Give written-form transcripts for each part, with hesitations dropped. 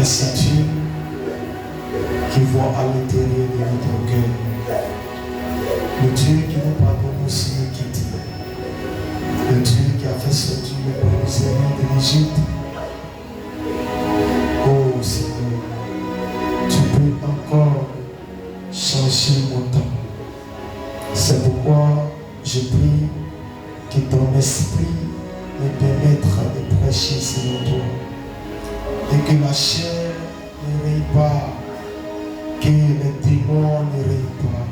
Merci Dieu qui voit à l'intérieur de notre cœur. Le Dieu qui nous pardonne aussi iniquité. Le Dieu qui a fait sortir le peuple d'Israël de l'Égypte. Oh Seigneur, tu peux encore changer mon temps. C'est pourquoi je prie que ton esprit me permette de prêcher selon toi. Et que la chair ne règne pas, que les démons ne règnent pas,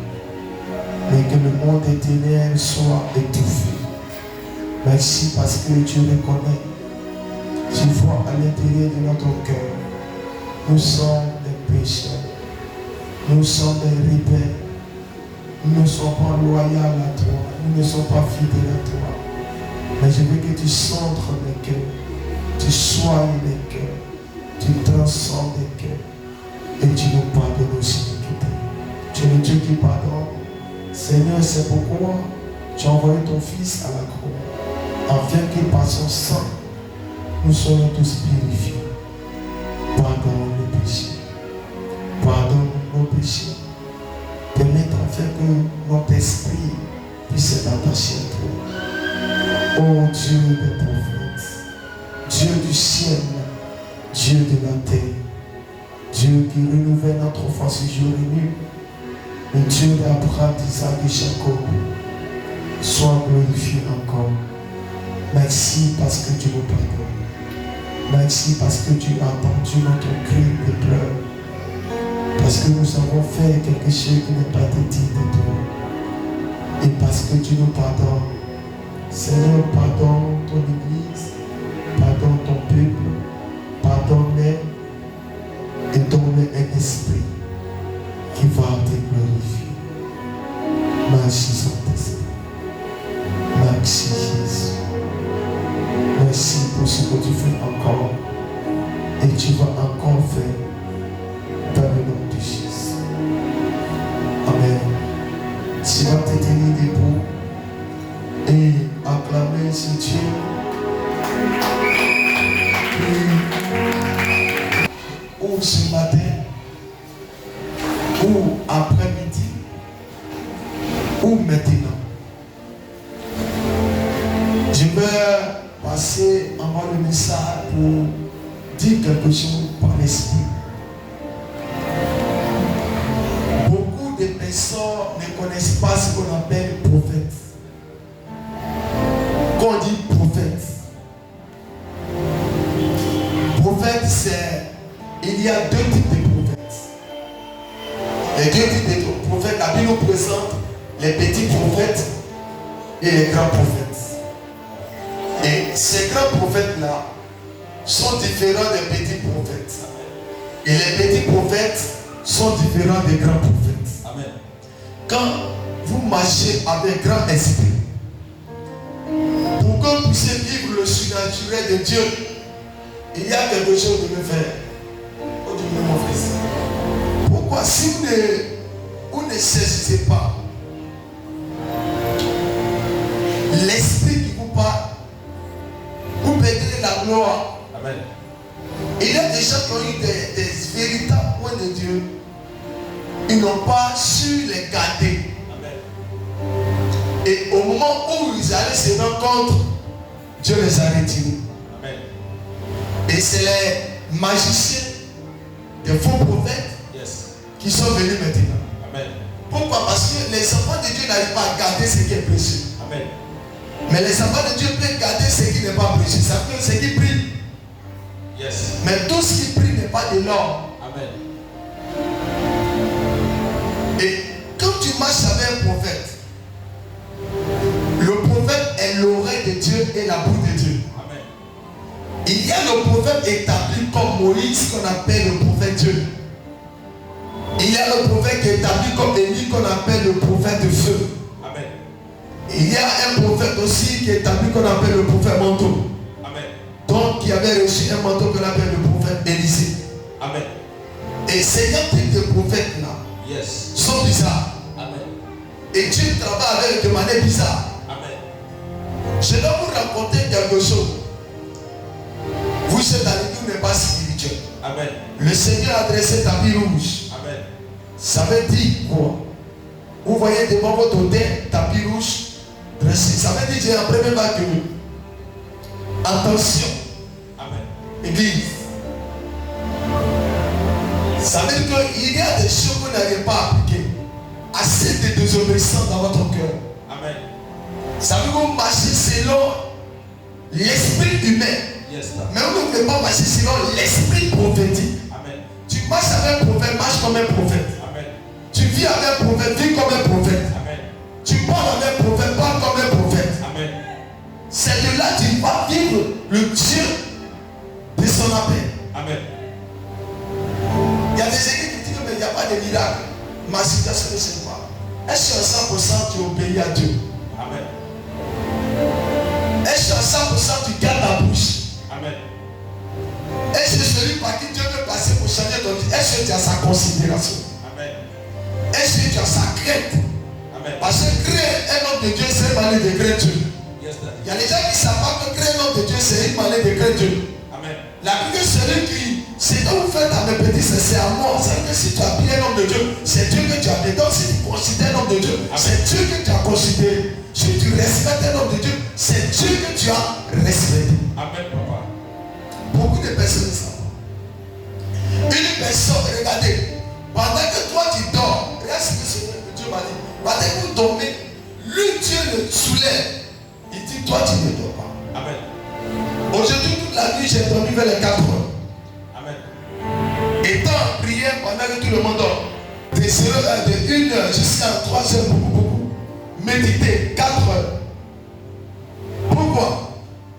mais que le monde des ténèbres soit étouffé. Merci parce que tu reconnais, tu vois à l'intérieur de notre cœur, nous sommes des pécheurs, nous sommes des rebelles, nous ne sommes pas loyaux à toi, nous ne sommes pas fidèles à toi. Mais je veux que tu centres les cœurs, tu soignes les cœurs, tu transcendes les cœurs et tu nous pardonnes nos iniquités. Tu es le Dieu qui pardonne. Seigneur, c'est pourquoi tu as envoyé ton Fils à la croix, afin que par son sang, nous soyons tous purifiés. Pardonne nos péchés. Pardonne nos péchés. Permette enfin que notre esprit puisse s'attacher à toi. Oh Dieu des prophètes, Dieu du ciel, Dieu de la terre, Dieu qui renouvelle notre force jour et nuit, le Dieu d'Abraham, d'Isaac et Jacob, sois glorifié encore. Merci parce que tu nous pardonnes. Merci parce que tu as entendu notre cri de pleurs. Parce que nous avons fait quelque chose qui n'est pas digne de toi. Et parce que tu nous pardonnes. Seigneur, pardonne ton Église, pardonne ton peuple, pardonne-les et donne-les un esprit qui va te glorifier. Merci Saint-Esprit. Merci Jésus. Merci pour ce que tu fais encore et tu vas encore faire dans le nom de Jésus. Amen. Tu vas te tenir debout et acclamer ce Dieu. Ou ce matin, ou après-midi, ou maintenant. Je vais passer en bas le message pour dire quelque chose par l'esprit. Beaucoup de personnes ne connaissent pas ce qu'on appelle prophète. Quand on dit prophète, prophète c'est, il y a deux types de prophètes. Les deux types de prophètes, la Bible nous présente les petits prophètes et les grands prophètes. Et ces grands prophètes-là sont différents des petits prophètes. Et les petits prophètes sont différents des grands prophètes. Amen. Quand vous marchez avec grand esprit, pour que vous puissiez vivre le surnaturel de Dieu, il y a quelque chose de me faire. Oh Dieu, mon fils. Pourquoi si vous ne saisissez pas l'esprit qui vous parle, vous perdrez la gloire. Amen. Il y a des gens qui ont eu des véritables points de Dieu. Ils n'ont pas su les garder. Amen. Et au moment où ils allaient se rendre compte, Dieu les a retirés. Amen. Et c'est les magiciens, des faux prophètes, qui sont venus maintenant. Amen. Pourquoi? Parce que les enfants de Dieu n'arrivent pas à garder ce qui est précieux. Amen. Mais les enfants de Dieu peuvent garder ce qui n'est pas précieux. Ça veut dire ce qui brille. Yes. Mais tout ce qui brille n'est pas de l'or. Amen. Et quand tu marches avec un prophète, le prophète est l'oreille de Dieu et la bouche de Dieu. Amen. Il y a le prophète établi comme Moïse qu'on appelle le prophète Dieu. Il y a le prophète qui est établi comme Élie qu'on appelle le prophète de feu. Amen. Il y a un prophète aussi qui est établi qu'on appelle le prophète manteau. Amen. Donc qui avait reçu un manteau qu'on appelle le prophète Élisée. Amen. Et ces deux types de prophètes là sont bizarres. Amen. Et Dieu travaille avec eux de manière bizarre. Amen. Je dois vous raconter quelque chose. Vous êtes dans l'église n'est pas spirituel. Amen. Le Seigneur a dressé tapis rouge. Amen. Ça veut dire quoi? Vous voyez devant votre hôtel, tapis rouge dressé. Ça veut dire j'ai un premier bac. Attention. Amen. Église. Ça veut dire qu'il y a des choses que vous n'avez pas appliquées. Assez de désobéissance dans votre cœur. Amen. Ça veut dire que vous marchez selon l'esprit humain. Yes, mais vous ne pouvez pas marcher selon l'esprit prophétique. Amen. Tu marches avec un prophète, marche comme un prophète. Amen. Tu vis avec un prophète, vis comme un prophète. Amen. Tu parles avec un prophète, parle comme un prophète. Amen. C'est de là que tu vas vivre le Dieu de son appel. Amen. Il y a des églises qui disent mais il n'y a pas de miracle. Ma situation ne sait pas. Est-ce que 100% tu obéis à Dieu? Amen. Est-ce que 100% tu gardes ta bouche? Amen. Est-ce que celui par qui Dieu veut passer pour changer ton vie, est-ce que tu as sa considération? Amen. Est-ce que tu as sa crainte? Amen. Parce que créer un homme de Dieu, c'est une manière de créer Dieu. Yes, Il y a des gens qui ne savent pas que créer un homme de Dieu, c'est une manière de créer Dieu. Amen. La Bible, celui qui, c'est que vous faites à mes petits, c'est à moi. C'est que si tu as pris un homme de Dieu, c'est Dieu que tu as pris. Donc si tu considères un homme de Dieu, c'est Dieu que tu as considéré. Si tu respectes un homme de Dieu, c'est Dieu que tu as respecté. Amen, papa. Beaucoup de personnes ne savent pas. Une personne, regardez, pendant que toi tu dors, regarde ce que Dieu m'a dit. Pendant que vous dormez, lui Dieu le soulève. Il dit, toi tu ne dors pas. Amen. Aujourd'hui, toute la nuit, j'ai dormi vers les 4 heures. Amen. Étant en prière pendant que tout le monde dort, de 1 heure jusqu'à 3 heures, beaucoup. Méditer 4 heures. Pourquoi?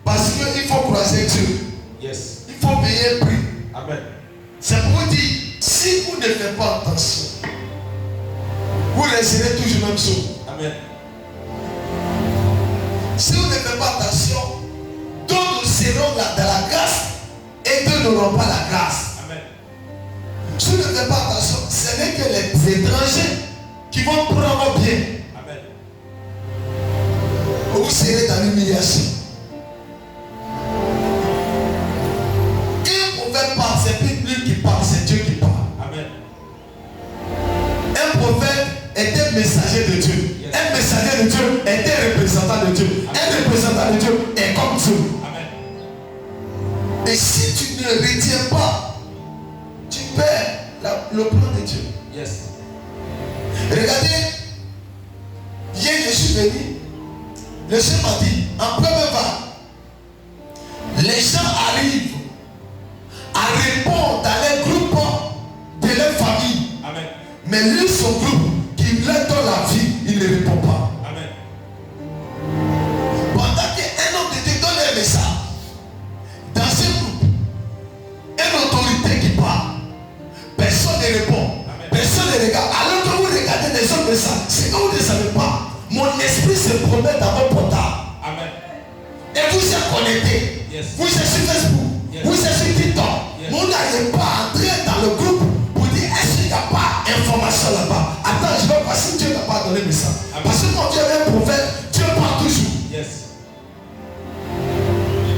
Parce qu'il faut croiser Dieu. Yes. Il faut payer un prix. Amen. C'est pour vous dire, si vous ne faites pas attention, vous resterez toujours même chose. Amen. Si vous ne faites pas attention, d'autres seront là dans la grâce et d'autres n'auront pas la grâce. Amen. Si vous ne faites pas attention, ce n'est que les étrangers qui vont prendre bien. Amen. Vous serez dans l'humiliation. Un prophète parle, c'est plus lui qui parle, c'est Dieu qui parle. Amen. Un prophète est un messager de Dieu. Yes. Un messager de Dieu est un représentant de Dieu. Amen. Un représentant de Dieu est comme Dieu. Amen. Et si tu ne retiens pas, tu perds le plan de Dieu. Yes. Regardez, hier je suis venu, le chef m'a dit, en première vague, les gens arrivent à répondre dans les groupes de leur famille. Amen. Mais lui, son groupe, qui leur donne la vie, il ne répond pas. Amen. Pendant qu'un homme de Dieu donne un message, dans ce groupe, une autorité qui parle, personne ne répond. Amen. Personne ne regarde. Alors que vous regardez les autres messages, c'est que vous ne savez pas. Mon esprit se promène dans votre portable. Amen. Et vous êtes connecté. Yes. Vous êtes sur Facebook. Yes. Vous êtes sur TikTok. Yes. Vous n'allez pas entrer dans le groupe pour dire est-ce qu'il n'y a pas d'information là-bas. Attends, je vais passer. Dieu n'a pas donné le message. Amen. Parce que quand Dieu est un prophète, Dieu parle toujours. Yes.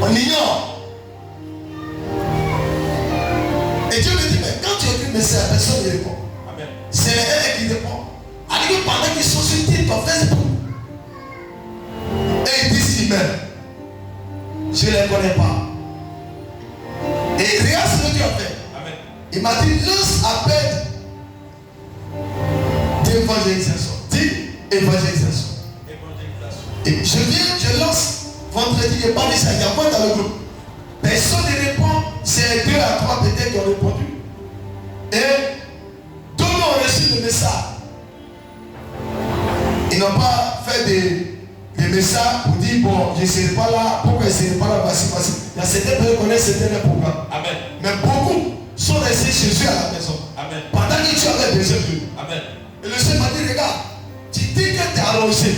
On ignore. Et Dieu me dit, mais quand tu écris le message, personne ne répond. Amen. C'est elle qui répond. Alors que pendant qu'ils sont sur TikTok, Facebook, et ils disent qu'ils meurent. Je ne les connais pas. Et regarde ce que Dieu a fait. Amen. Il m'a dit, lance appel d'évangélisation. Dis évangélisation. Évangélisation. Et je lance vendredi, je parle de ça, il y a quoi dans le groupe? Personne ne répond, c'est 2 à 3 peut-être qui ont répondu. Et d'autres ont reçu le message. Ils n'ont pas fait des messages pour dire, bon, je ne serai pas là, pourquoi je ne serai pas là, voici. Il y a certaines personnes qui connaissent certains programmes. Amen. Mais beaucoup sont restés chez eux à la maison. Amen. Pendant que tu avais besoin d'eux. Amen. Et le Seigneur m'a dit, regarde, tu dis que tu es arrosé,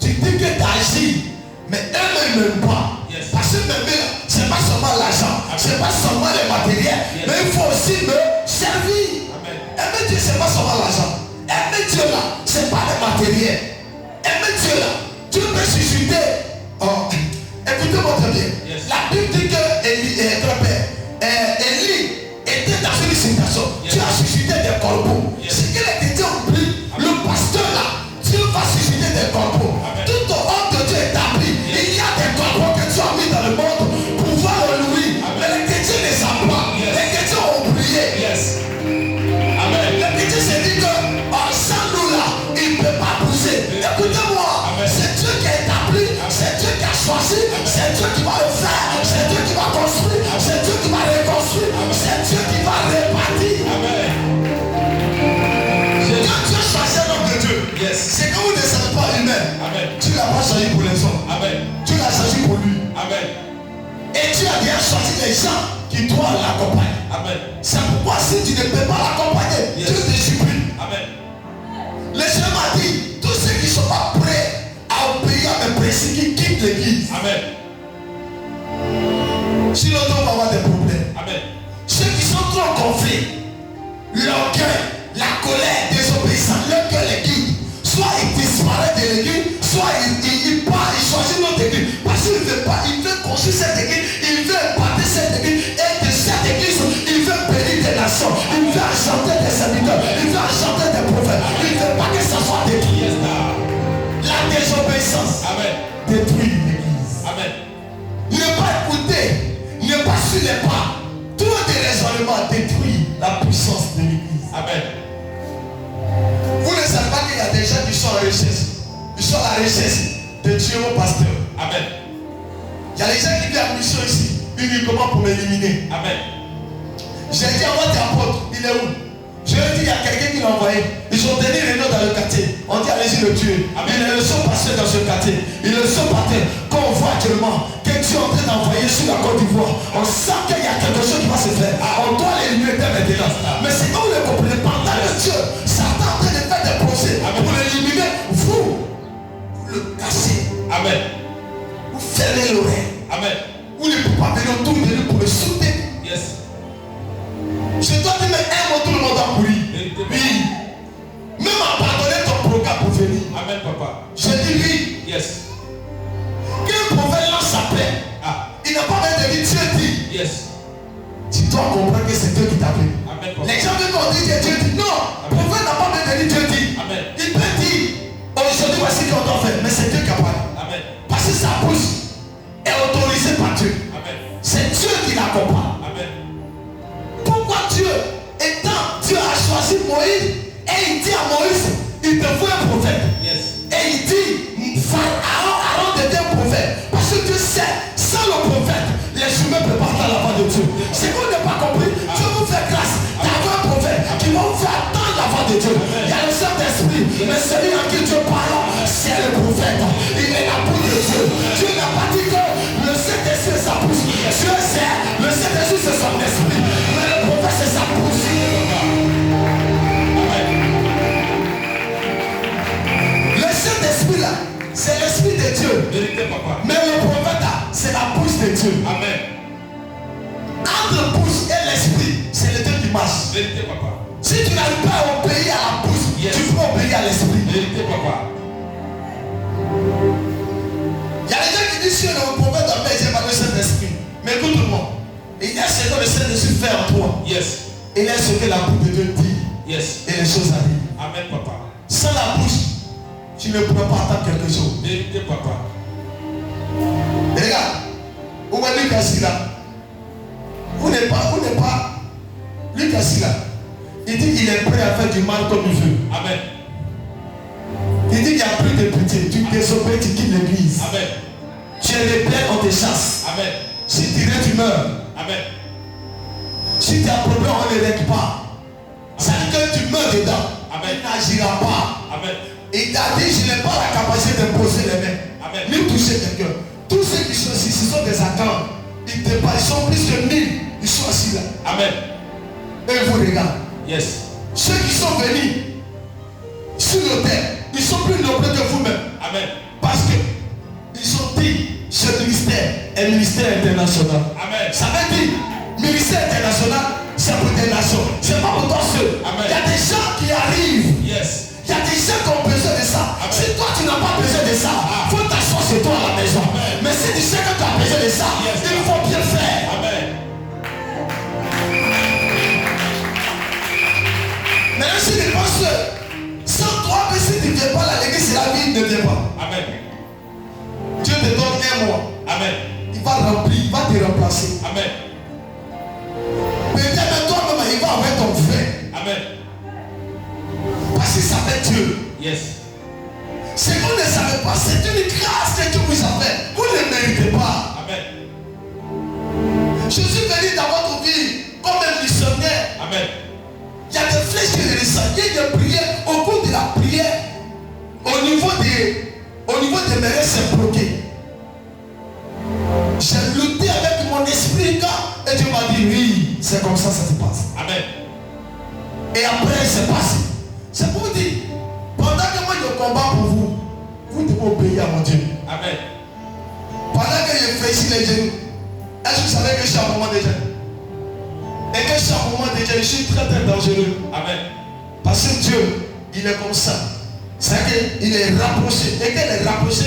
tu dis que tu agis, mais eux ne m'aiment pas. Yes. Parce que même ce n'est pas seulement l'argent, ce n'est pas seulement les matériels, Yes. mais il faut aussi me servir. Amen. Aimer Dieu, ce n'est pas seulement l'argent. Aimer Dieu là, ce n'est pas les matériels. Aimer Dieu là, Dieu peut susciter. Oh, écoutez-moi très bien. Yes. La Bible dit que Élie était Dieu a bien choisi les gens qui doivent l'accompagner. Amen. C'est pourquoi si tu ne peux pas l'accompagner, Yes. Dieu te supprime. Amen. Le Seigneur m'a dit, tous ceux qui ne sont pas prêts à obéir à mes principes, qui quittent l'église. Amen. Sinon, on va avoir des problèmes. Amen. Ceux qui sont trop en conflit, l'orgueil, la colère, désobéissance, leur cœur les guide. Soit il disparaît de l'église, soit il part, il choisit notre église. Parce qu'il ne veut pas, il veut construire cette église, il veut bâtir cette église. Et de cette église, il veut bénir des nations, il veut enchanter des serviteurs, il veut enchanter des prophètes. Il ne veut pas que ça soit détruit. Yes, now. La désobéissance Amen. détruit l'église. Amen. Ne pas écouter, ne pas suivre les pas. Tout des raisonnements détruit la puissance de l'église. Amen. Vous ne savez pas qu'il y a des gens qui sont en recherche. Ils sont à la recherche de tuer mon pasteur. Amen. Il y a des gens qui viennent en mission ici, uniquement pour m'éliminer. Amen. J'ai dit envoie tes apôtres, il est où? Je lui ai dit, il y a quelqu'un qui l'a envoyé. Ils ont donné les noms dans le quartier. On dit allez-y le tuer. Amen. Il est le seul pasteur dans ce quartier. Il est le seul pasteur qu'on voit actuellement. Que Dieu est en train d'envoyer sur la Côte d'Ivoire. On sent qu'il y a quelque chose qui va se faire. On doit l'éliminer dès maintenant. Mais c'est quand vous le comprenez, pendant le Dieu, Satan est en train de faire des procès pour l'éliminer. Vous le cassez. Amen. Vous fermez l'oreille. Amen. Vous ne pouvez pas venir autour de lui pour le soutenir. Yes. Je dois dire, mais un mot, tout le monde a pourri. Oui. Même abandonner ton programme pour venir. Amen, papa. Je dis oui. Yes. Quel prophète lance sa paix? Ah. Il n'a pas même de dire Dieu dit. Yes. Tu dois comprendre que c'est Dieu qui t'a appelé. Amen, papa. Les gens viennent nous dire que Dieu dit. Non. Le prophète n'a pas même de dire Dieu dit. Amen. Il peut dire, aujourd'hui voici ce qu'on doit faire. Mais c'est Dieu qui a parlé. Amen. Parce que sa bouche est autorisée par Dieu. Amen. C'est Dieu qui l'accompagne. Amen. Pourquoi Dieu, étant Dieu a choisi Moïse, et il dit à Moïse, il te faut un prophète. Yes. Et il dit, Aaron devient un prophète. Parce que Dieu sait, sans le prophète, les humains ne peuvent pas attendre la voix de Dieu. C'est qu'on n'a pas compris. Dieu vous fait grâce d'avoir un prophète qui va vous faire attendre la voix de Dieu. Il y a le Saint-Esprit, mais celui en qui Dieu parle, c'est le prophète. Il est la bouche de Dieu. Dieu n'a pas dit que le Saint-Esprit est sa bouche. Dieu sait, le Saint-Esprit c'est son esprit. Mais le prophète c'est sa bouche. Le Saint-Esprit là, c'est l'esprit de Dieu. Vérité, papa. Mais le prophète là, c'est la bouche de Dieu. Amen. Entre la bouche et l'esprit, c'est le Dieu qui marche. Vérité, papa. Si tu n'arrives pas à obéir à la bouche, Yes. tu peux obéir à l'esprit. Vérité, papa. Il y a des gens qui disent que le prophète doit faire par le Saint-Esprit. Mais écoute-moi, il y a ce que le Saint-Esprit fait en toi. Yes. Il y a ce que la bouche de Dieu dit. Yes. Et les choses arrivent. Amen, papa. Sans la bouche, tu ne pourras pas attendre quelque chose. Vérité, papa. Et regarde, où est Lucas là? Vous n'êtes pas, Lucas là. Il dit qu'il est prêt à faire du mal comme il veut. Amen. Il dit qu'il n'y a plus de pitié. Tu désobéis, tu quittes l'église. Amen. Tu es rebelle, on te chasse. Amen. Si tu rêves, tu meurs. Amen. Si tu as un problème, on ne règle pas. Ça dit que tu meurs dedans. Amen. Il n'agira pas. Amen. Il t'a dit, je n'ai pas la capacité d'imposer les mains. Amen. Ni toucher quelqu'un. Tous ceux qui sont ici, ce sont des attentes. Ils sont plus que 1000. Ils sont assis là. Amen. Et vous regardez. Yes. Ceux qui sont venus sur l'autel, ils sont plus nombreux que vous-même. Amen. Parce que ils ont dit, ce ministère est ministère international. Amen. Ça veut dire, ministère international, c'est pour des nations. C'est pas pour toi seul. Amen. Il y a des gens qui arrivent. Yes. Il y a des gens qui ont besoin de ça. Amen. Si toi tu n'as pas besoin de ça, il faut t'asseoir chez toi à la maison. Amen. Mais si tu sais que tu as besoin de ça, Yes. il faut bien faire. Amen. Maintenant si tu penses que sans toi, mais si tu ne viens pas là, l'église c'est la vie, ne vient pas. Amen. Dieu te donne un mois. Amen. Il va remplir, il va te remplacer. Amen. Peut-être même toi-même, il va avoir ton frère. Amen. Parce que ça fait Dieu. Yes. C'est qu'on ne savait pas, c'est une grâce que Dieu vous a fait. Vous ne méritez pas. Amen. Je suis venu dans votre vie comme un missionnaire. Amen. Il y a des flèches que je descends. Il y a des prières. Au cours de la prière, au niveau de mes rêves, c'est bloqué. J'ai lutté avec mon Et Dieu m'a dit, oui, c'est comme ça se passe. Amen. Et après, c'est passé. C'est pour dire, pendant que moi je combats pour vous, vous devez obéir à mon Dieu. Amen. Pendant que je fais ici les genoux, est-ce que vous savez que je suis à un moment de jeûne? Et que je suis à un moment de jeûne, je suis très très dangereux. Amen. Parce que Dieu, il est comme ça. C'est qu'il est rapproché. Et qu'il est rapproché,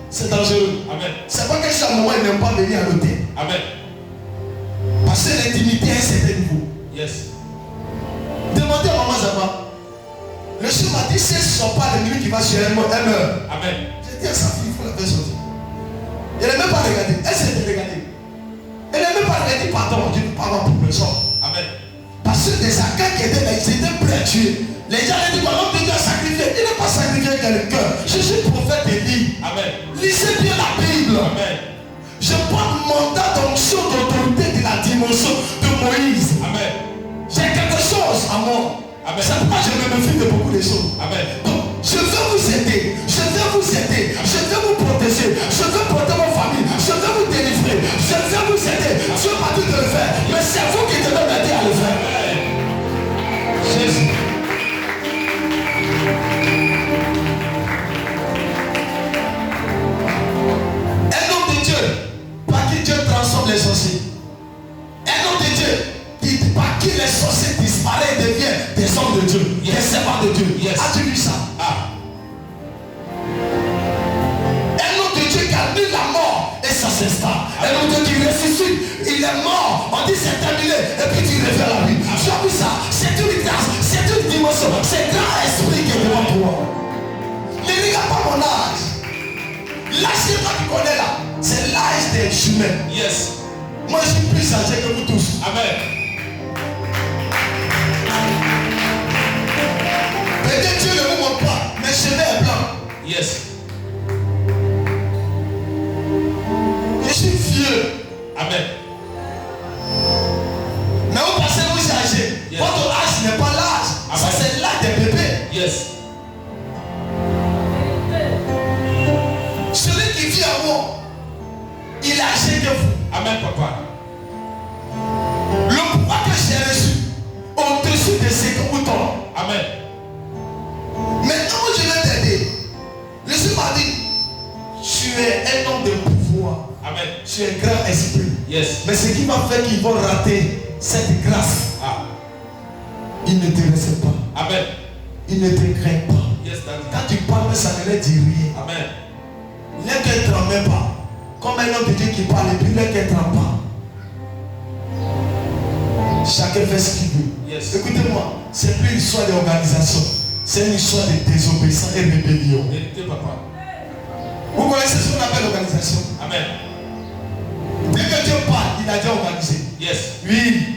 c'est dangereux. Amen. C'est pas que je suis à un moment, il n'aime pas venir à l'hôtel. Amen. Parce que l'intimité est à un certain niveau. Yes. Demandez à maman Zaba. Le Seigneur m'a dit, si ce ne sont pas l'ennemi qui va sur elle, elle meurt. Amen. J'ai dit à sa fille, il faut la faire sortir. Elle n'a même pas regardé. Elle s'est regardée. Elle n'a même pas regardé, pardon, Dieu ne parle pas pour personne. Amen. Parce que des accords qui étaient là, ils étaient prêts à tuer. Les gens ont dit, l'homme de Dieu a sacrifié. Il n'a pas sacrifié quelqu'un. Je suis prophète Élie. Amen. Lisez bien la Bible. Amen. Je prends mandat d'onction d'autorité de la dimension de Moïse. Amen. J'ai quelque chose à moi. Amen. C'est pourquoi je me méfie de beaucoup de choses. Amen. Donc, je veux vous aider. Je veux vous aider. Je veux vous protéger. Je veux porter vos familles. Je veux vous délivrer. Je veux vous aider. Dieu m'a dit de le faire. Mais c'est vous qui devez m'aider à le faire. Jésus. Un homme de Dieu, par qui Dieu transforme les sorciers. Un homme de Dieu, par qui les sorciers disparaissent et deviennent des hommes de Dieu, des servants de Dieu. Yes. As-tu vu ça? Ah. Un homme de Dieu qui annule la mort et ça s'installe. Un homme de Dieu qui ressuscite, il est mort, on dit c'est terminé, et puis tu reviens à la vie. Tu as vu ça? C'est une grâce, c'est une dimension, c'est grand esprit qui est devant toi. Ne regarde pas mon âge. L'âge que toi tu connais là, c'est l'âge des humains. Yes. Moi je suis plus âgé que vous tous. Amen. Peut-être Dieu ne vous montre pas, mes cheveux est blanc. Yes. Je suis vieux. Amen. Mais vous pensez que vous êtes âgé. Yes. Votre âge n'est pas l'âge. Ça Amen. c'est l'âge des bébés. Yes. Celui qui vit à moi, il est âgé que vous. Amen, papa. Le pouvoir que j'ai reçu au-dessus de ce que vous tombe. Amen. Maintenant, je vais t'aider. Le Seigneur m'a dit, tu es un homme de pouvoir. Amen. Tu es grand esprit. Yes. Mais ce qui va faire qu'ils vont rater cette grâce, Ah. ils ne te laissent pas. Amen. Ils ne te craignent pas. Yes, daddy. Quand tu parles, ça ne leur dit rien. Amen. Les cœurs ne tremblent même pas. Comme un homme de Dieu qui parle et puis les cœurs ne tremblent pas. Chacun fait ce qu'il veut. Yes. Écoutez-moi, c'est plus une histoire d'organisation. C'est une histoire de désobéissance et de rébellion. Vérité, papa. Vous connaissez ce qu'on appelle l'organisation? Amen. Dès que Dieu parle, il a déjà organisé. Yes. Oui.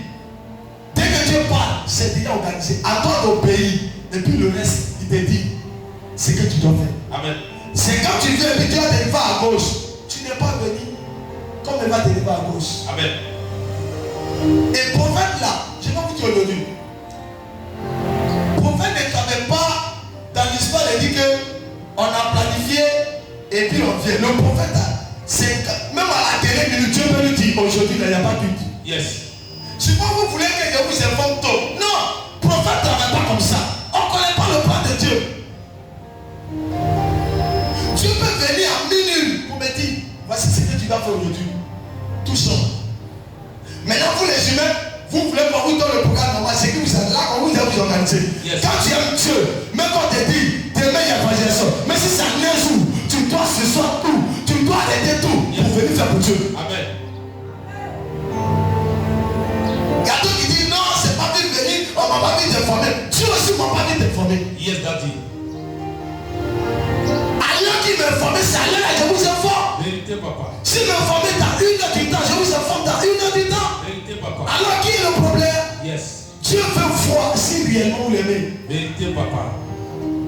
Dès que Dieu parle, c'est déjà organisé. À toi d'obéir. Et puis le reste, il te dit ce que tu dois faire. Amen. C'est quand tu viens et puis tu vas dériver à gauche. Tu n'es pas venu comme il va dériver à gauche. Amen. Et prophète là, je vais vous dire aujourd'hui. Prophète ne savait pas dans l'histoire, il dit qu'on a planifié et puis on vient. Le prophète, c'est même à la télé, Dieu me le dit aujourd'hui, il n'y a pas de but. Yes. Si vous voulez que je vous informe tôt, non, prophète ne travaille pas comme ça. On ne connaît pas le plan de Dieu. Dieu peut venir à minuit pour me dire, voici ce que tu dois faire aujourd'hui. Tout ça. Maintenant, vous les humains, vous voulez qu'on vous donne le programme normal, c'est que vous êtes là, qu'on vous a vous organiser. Yes. Quand tu aimes Dieu, même quand on te dit, demain il y a évangélisation, mais si ça vient un jour, tu dois ce soir tout, tu dois arrêter tout pour venir faire pour Dieu. Amen. Il y a d'autres qui disent, non, c'est pas vite venir, on m'a pas vite informer. Dieu aussi m'a pas vite informer. Yes, daddy. Alors qui m'informe, c'est alors là, je vous informe. Vérité, papa. Si m'informer dans 1 heure du temps, je vous informe dans 1 heure du temps. Vérité, papa. Alors qui est le problème? Yes. Dieu veut voir si réellement vous l'aimez. Vérité, papa.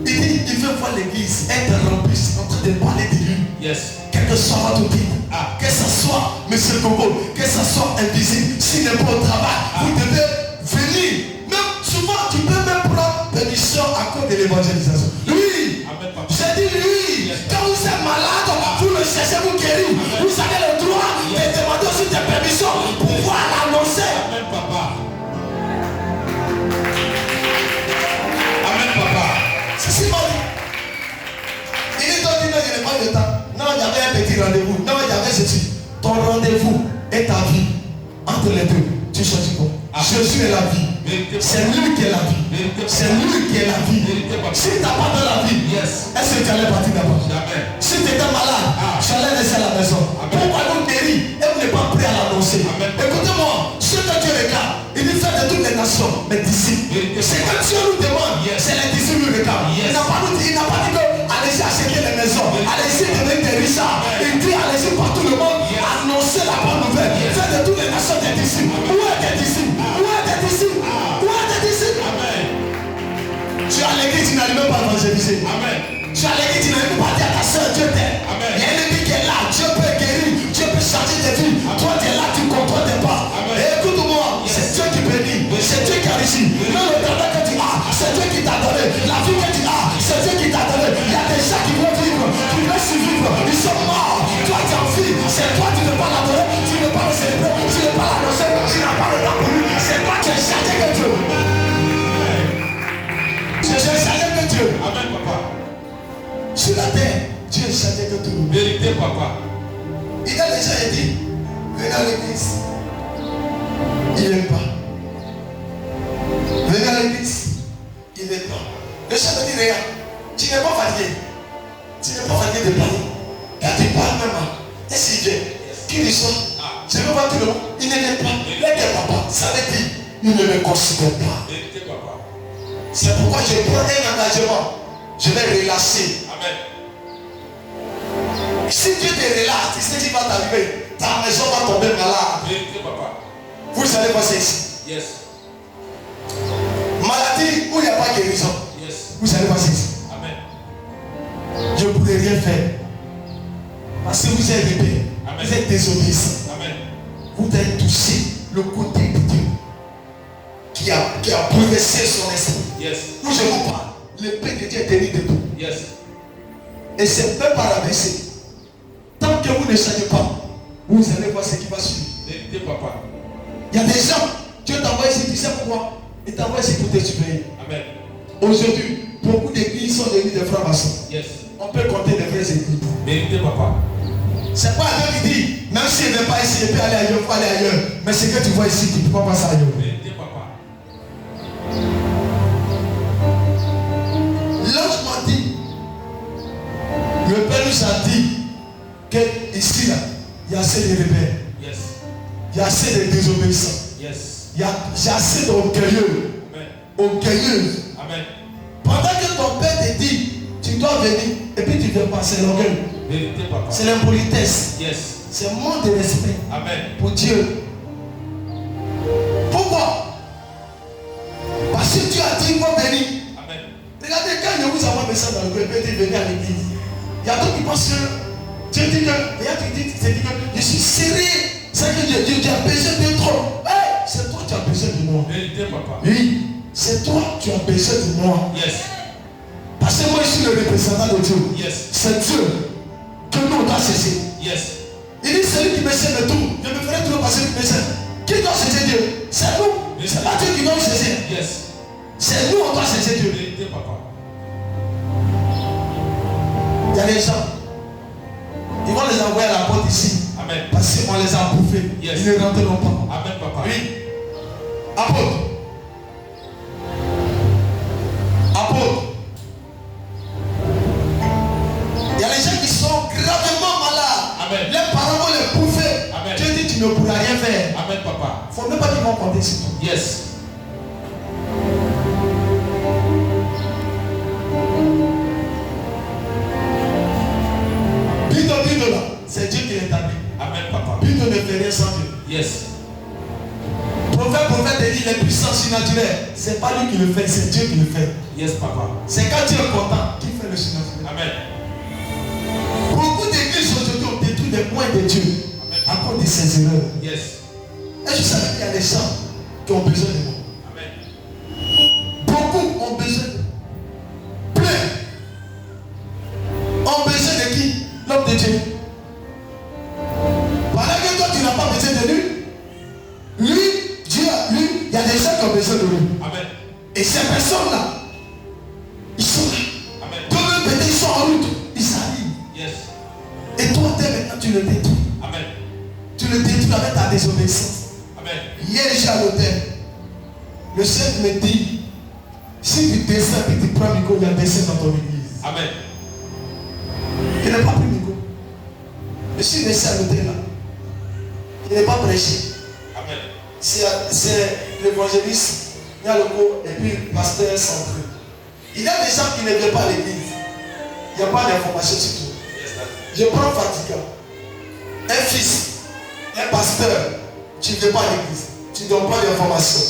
Il dit, il veut voir l'église être remplie, en train de parler de lui. Yes. Quel que soit votre titre, Ah. que ce soit M. Congo, que ce soit invisible, s'il n'est pas au travail, vous devez venir. Même souvent, tu peux même prendre permission à cause de l'évangélisation. Oui. Amen, papa. J'ai dit oui. Yes. Quand vous êtes malade, vous le cherchez, vous guérir. Vous avez le droit de demander aussi des permissions pour pouvoir l'annoncer Jésus est la vie. C'est lui qui est la vie. C'est lui qui est la vie. Si tu n'as pas de la vie, est-ce que tu allais partir d'abord? Si tu étais malade, tu allais rester à la maison. Pourquoi nous guérir et vous n'êtes pas prêt à l'annoncer? Écoutez-moi, ce que Dieu regarde, il dit faire de toutes les nations mes disciples. C'est que Dieu nous demande, c'est les disciples qui regardent. Il n'a pas dit que allez-y acheter les maisons, allez-y devenir des riches. Il dit allez-y par tout le monde, annoncer la bonne nouvelle. Faire de toutes les nations des disciples. Où est tes disciples? Où est tes disciples? Où est tes disciples? Tu as l'église, tu n'arrives même pas à évangéliser. Tu as l'église, tu n'arrives pas à dire à ta soeur, Dieu t'aime. Il y a un ennemi qui est là, Dieu peut guérir, Dieu peut changer tes vies. Toi tu es là, tu ne comprends pas. Et écoute-moi, c'est Dieu qui bénit, c'est Dieu qui a réussi. Même le talent que tu as, c'est Dieu qui t'a donné. La vie que tu as, c'est Dieu qui t'a donné. Il y a des gens qui vont vivre, qui veulent survivre, ils sont morts. Toi tu en vis, c'est toi, tu ne veux pas l'adorer, tu ne veux pas le célébrer, tu ne veux pas l'annoncer, tu n'as pas le temps pour lui. C'est toi qui es chargé que Dieu. Je suis chargé que Dieu. Amen, papa. Sur la terre, Dieu est chargé que tout. Vérité, papa. Il a déjà dit, venez à l'église. Il n'aime pas. Venez à l'église. Il n'aime pas. Le chef me dit, regarde, tu n'es pas fatigué. Tu n'es pas fatigué de parler. Quand tu parles même, et si Dieu, qui dit ça, je ne veux pas tout le monde. Il ne l'aime pas. Il est papa. Ça veut dire, il ne me considère pas. Vérité, papa. C'est pourquoi je prends un engagement. Je vais relâcher. Amen. Si Dieu te relâche, tu sais qu'il va t'arriver. Ta maison va tomber malade. Vérité, papa. Vous allez passer ici. Yes. Maladie où il n'y a pas guérison. Yes. Vous allez passer ici. Amen. Je ne pourrai rien faire. Parce que vous êtes rebelle. Amen. Vous êtes désobéissant. Amen. Vous avez touché le côté de Dieu qui a bouleversé son esprit. Yes. Où je vous parle, l'épée de Dieu est terrible de tout. Yes. Et c'est même pas rabaissé. Tant que vous ne changez pas, vous allez voir ce qui va suivre. Vérité, papa. Il y a des gens, Dieu t'envoie ici, tu sais pourquoi? Il t'envoie ici pour te surveiller. Amen. Aujourd'hui, beaucoup d'églises sont devenues des francs-maçons. Yes. On peut compter des vraies églises. Vérité, papa. C'est pas Dieu qui dit, même s'il ne veut pas ici, il peut aller ailleurs, il faut aller ailleurs. Mais ce que tu vois ici, tu ne peux pas passer ailleurs. Vérité, papa. L'ange m'a dit, le Père nous a dit que ici, là, il y a assez de rebelles. Yes. Il y a assez de désobéissants. Yes. Il y a assez d'orgueilleux. Amen. Orgueilleuses. Amen. Pendant que ton père te dit, tu dois venir, et puis tu ne viens pas, c'est l'orgueil. Vérité, papa. C'est l'impolitesse. Yes. C'est un manque de respect Amen. pour Dieu. Pourquoi? Parce que Dieu a dit, il faut venir. Amen. Regardez, quand je vous envoie un message dans le groupe, il dit, venez à l'église. Il y a d'autres qui pensent que Dieu dit que, je suis sérieux. C'est que Dieu a besoin de trop. Hey, c'est toi qui as besoin de moi. Vérité, papa. Oui, c'est toi qui as besoin de moi. Yes. Parce que moi je suis le représentant de Dieu. Yes. C'est Dieu que nous on doit cesser. Yes. Il dit celui qui me sait de tout, je me ferai tout passer qui me sait. Qui doit cesser Dieu? C'est nous. C'est pas Dieu qui doit nous cesser. Yes. C'est nous on doit cesser Dieu. Vérité, papa. Il y a des gens, ils vont les envoyer à la porte ici. Amen. Parce qu'on les a bouffés. Yes. Ils ne rentreront pas. Amen, papa. Oui. Apôtre. Apôtre. Il y a des gens qui sont gravement malades. Amen. Les parents vont les bouffer. Amen. Dieu dit tu ne pourras rien faire. Amen, papa. Il ne faut même pas qu'ils vont compter sur toi. Yes. Bido là, c'est Dieu qui l'établit. Amen, papa. Bido ne fait rien sans Dieu. Yes. Prophète dit les puissances surnaturelles, c'est pas lui qui le fait, c'est Dieu qui le fait. Yes, papa. C'est quand Dieu est content qu'il fait le surnaturel. Amen. Beaucoup d'églises aujourd'hui ont détruit les moyens de Dieu à cause de ses erreurs. Yes. Et je savais qu'il y a des gens qui ont besoin de moi. Amen. Beaucoup ont besoin de plein. Ont besoin de qui? L'homme de Dieu. Pendant que toi tu n'as pas besoin de lui, Dieu, il y a des gens qui ont besoin de lui. Amen. Et ces personnes-là, ils sont là. Amen. Demain, peut-être ils sont en route. Ils arrivent. Yes. Et toi, maintenant, tu le détruis. Amen. Tu le détruis avec ta désobéissance. Amen. Hier, j'ai à l'hôtel. Le chef me dit, si tu descends et tu prends Miko, il y a descend dans ton église. Amen. Il n'a pas pris Miko. Je suis laissé à l'hôtel là. Il n'est pas prêché. Amen. C'est l'évangéliste, il y a le mot, et puis le pasteur centré. Il y a des gens qui ne viennent pas à l'église. Il n'y a pas d'information sur tout. Je prends Fatika. Un fils, un pasteur, tu ne viens pas à l'église. Tu ne donnes pas d'information.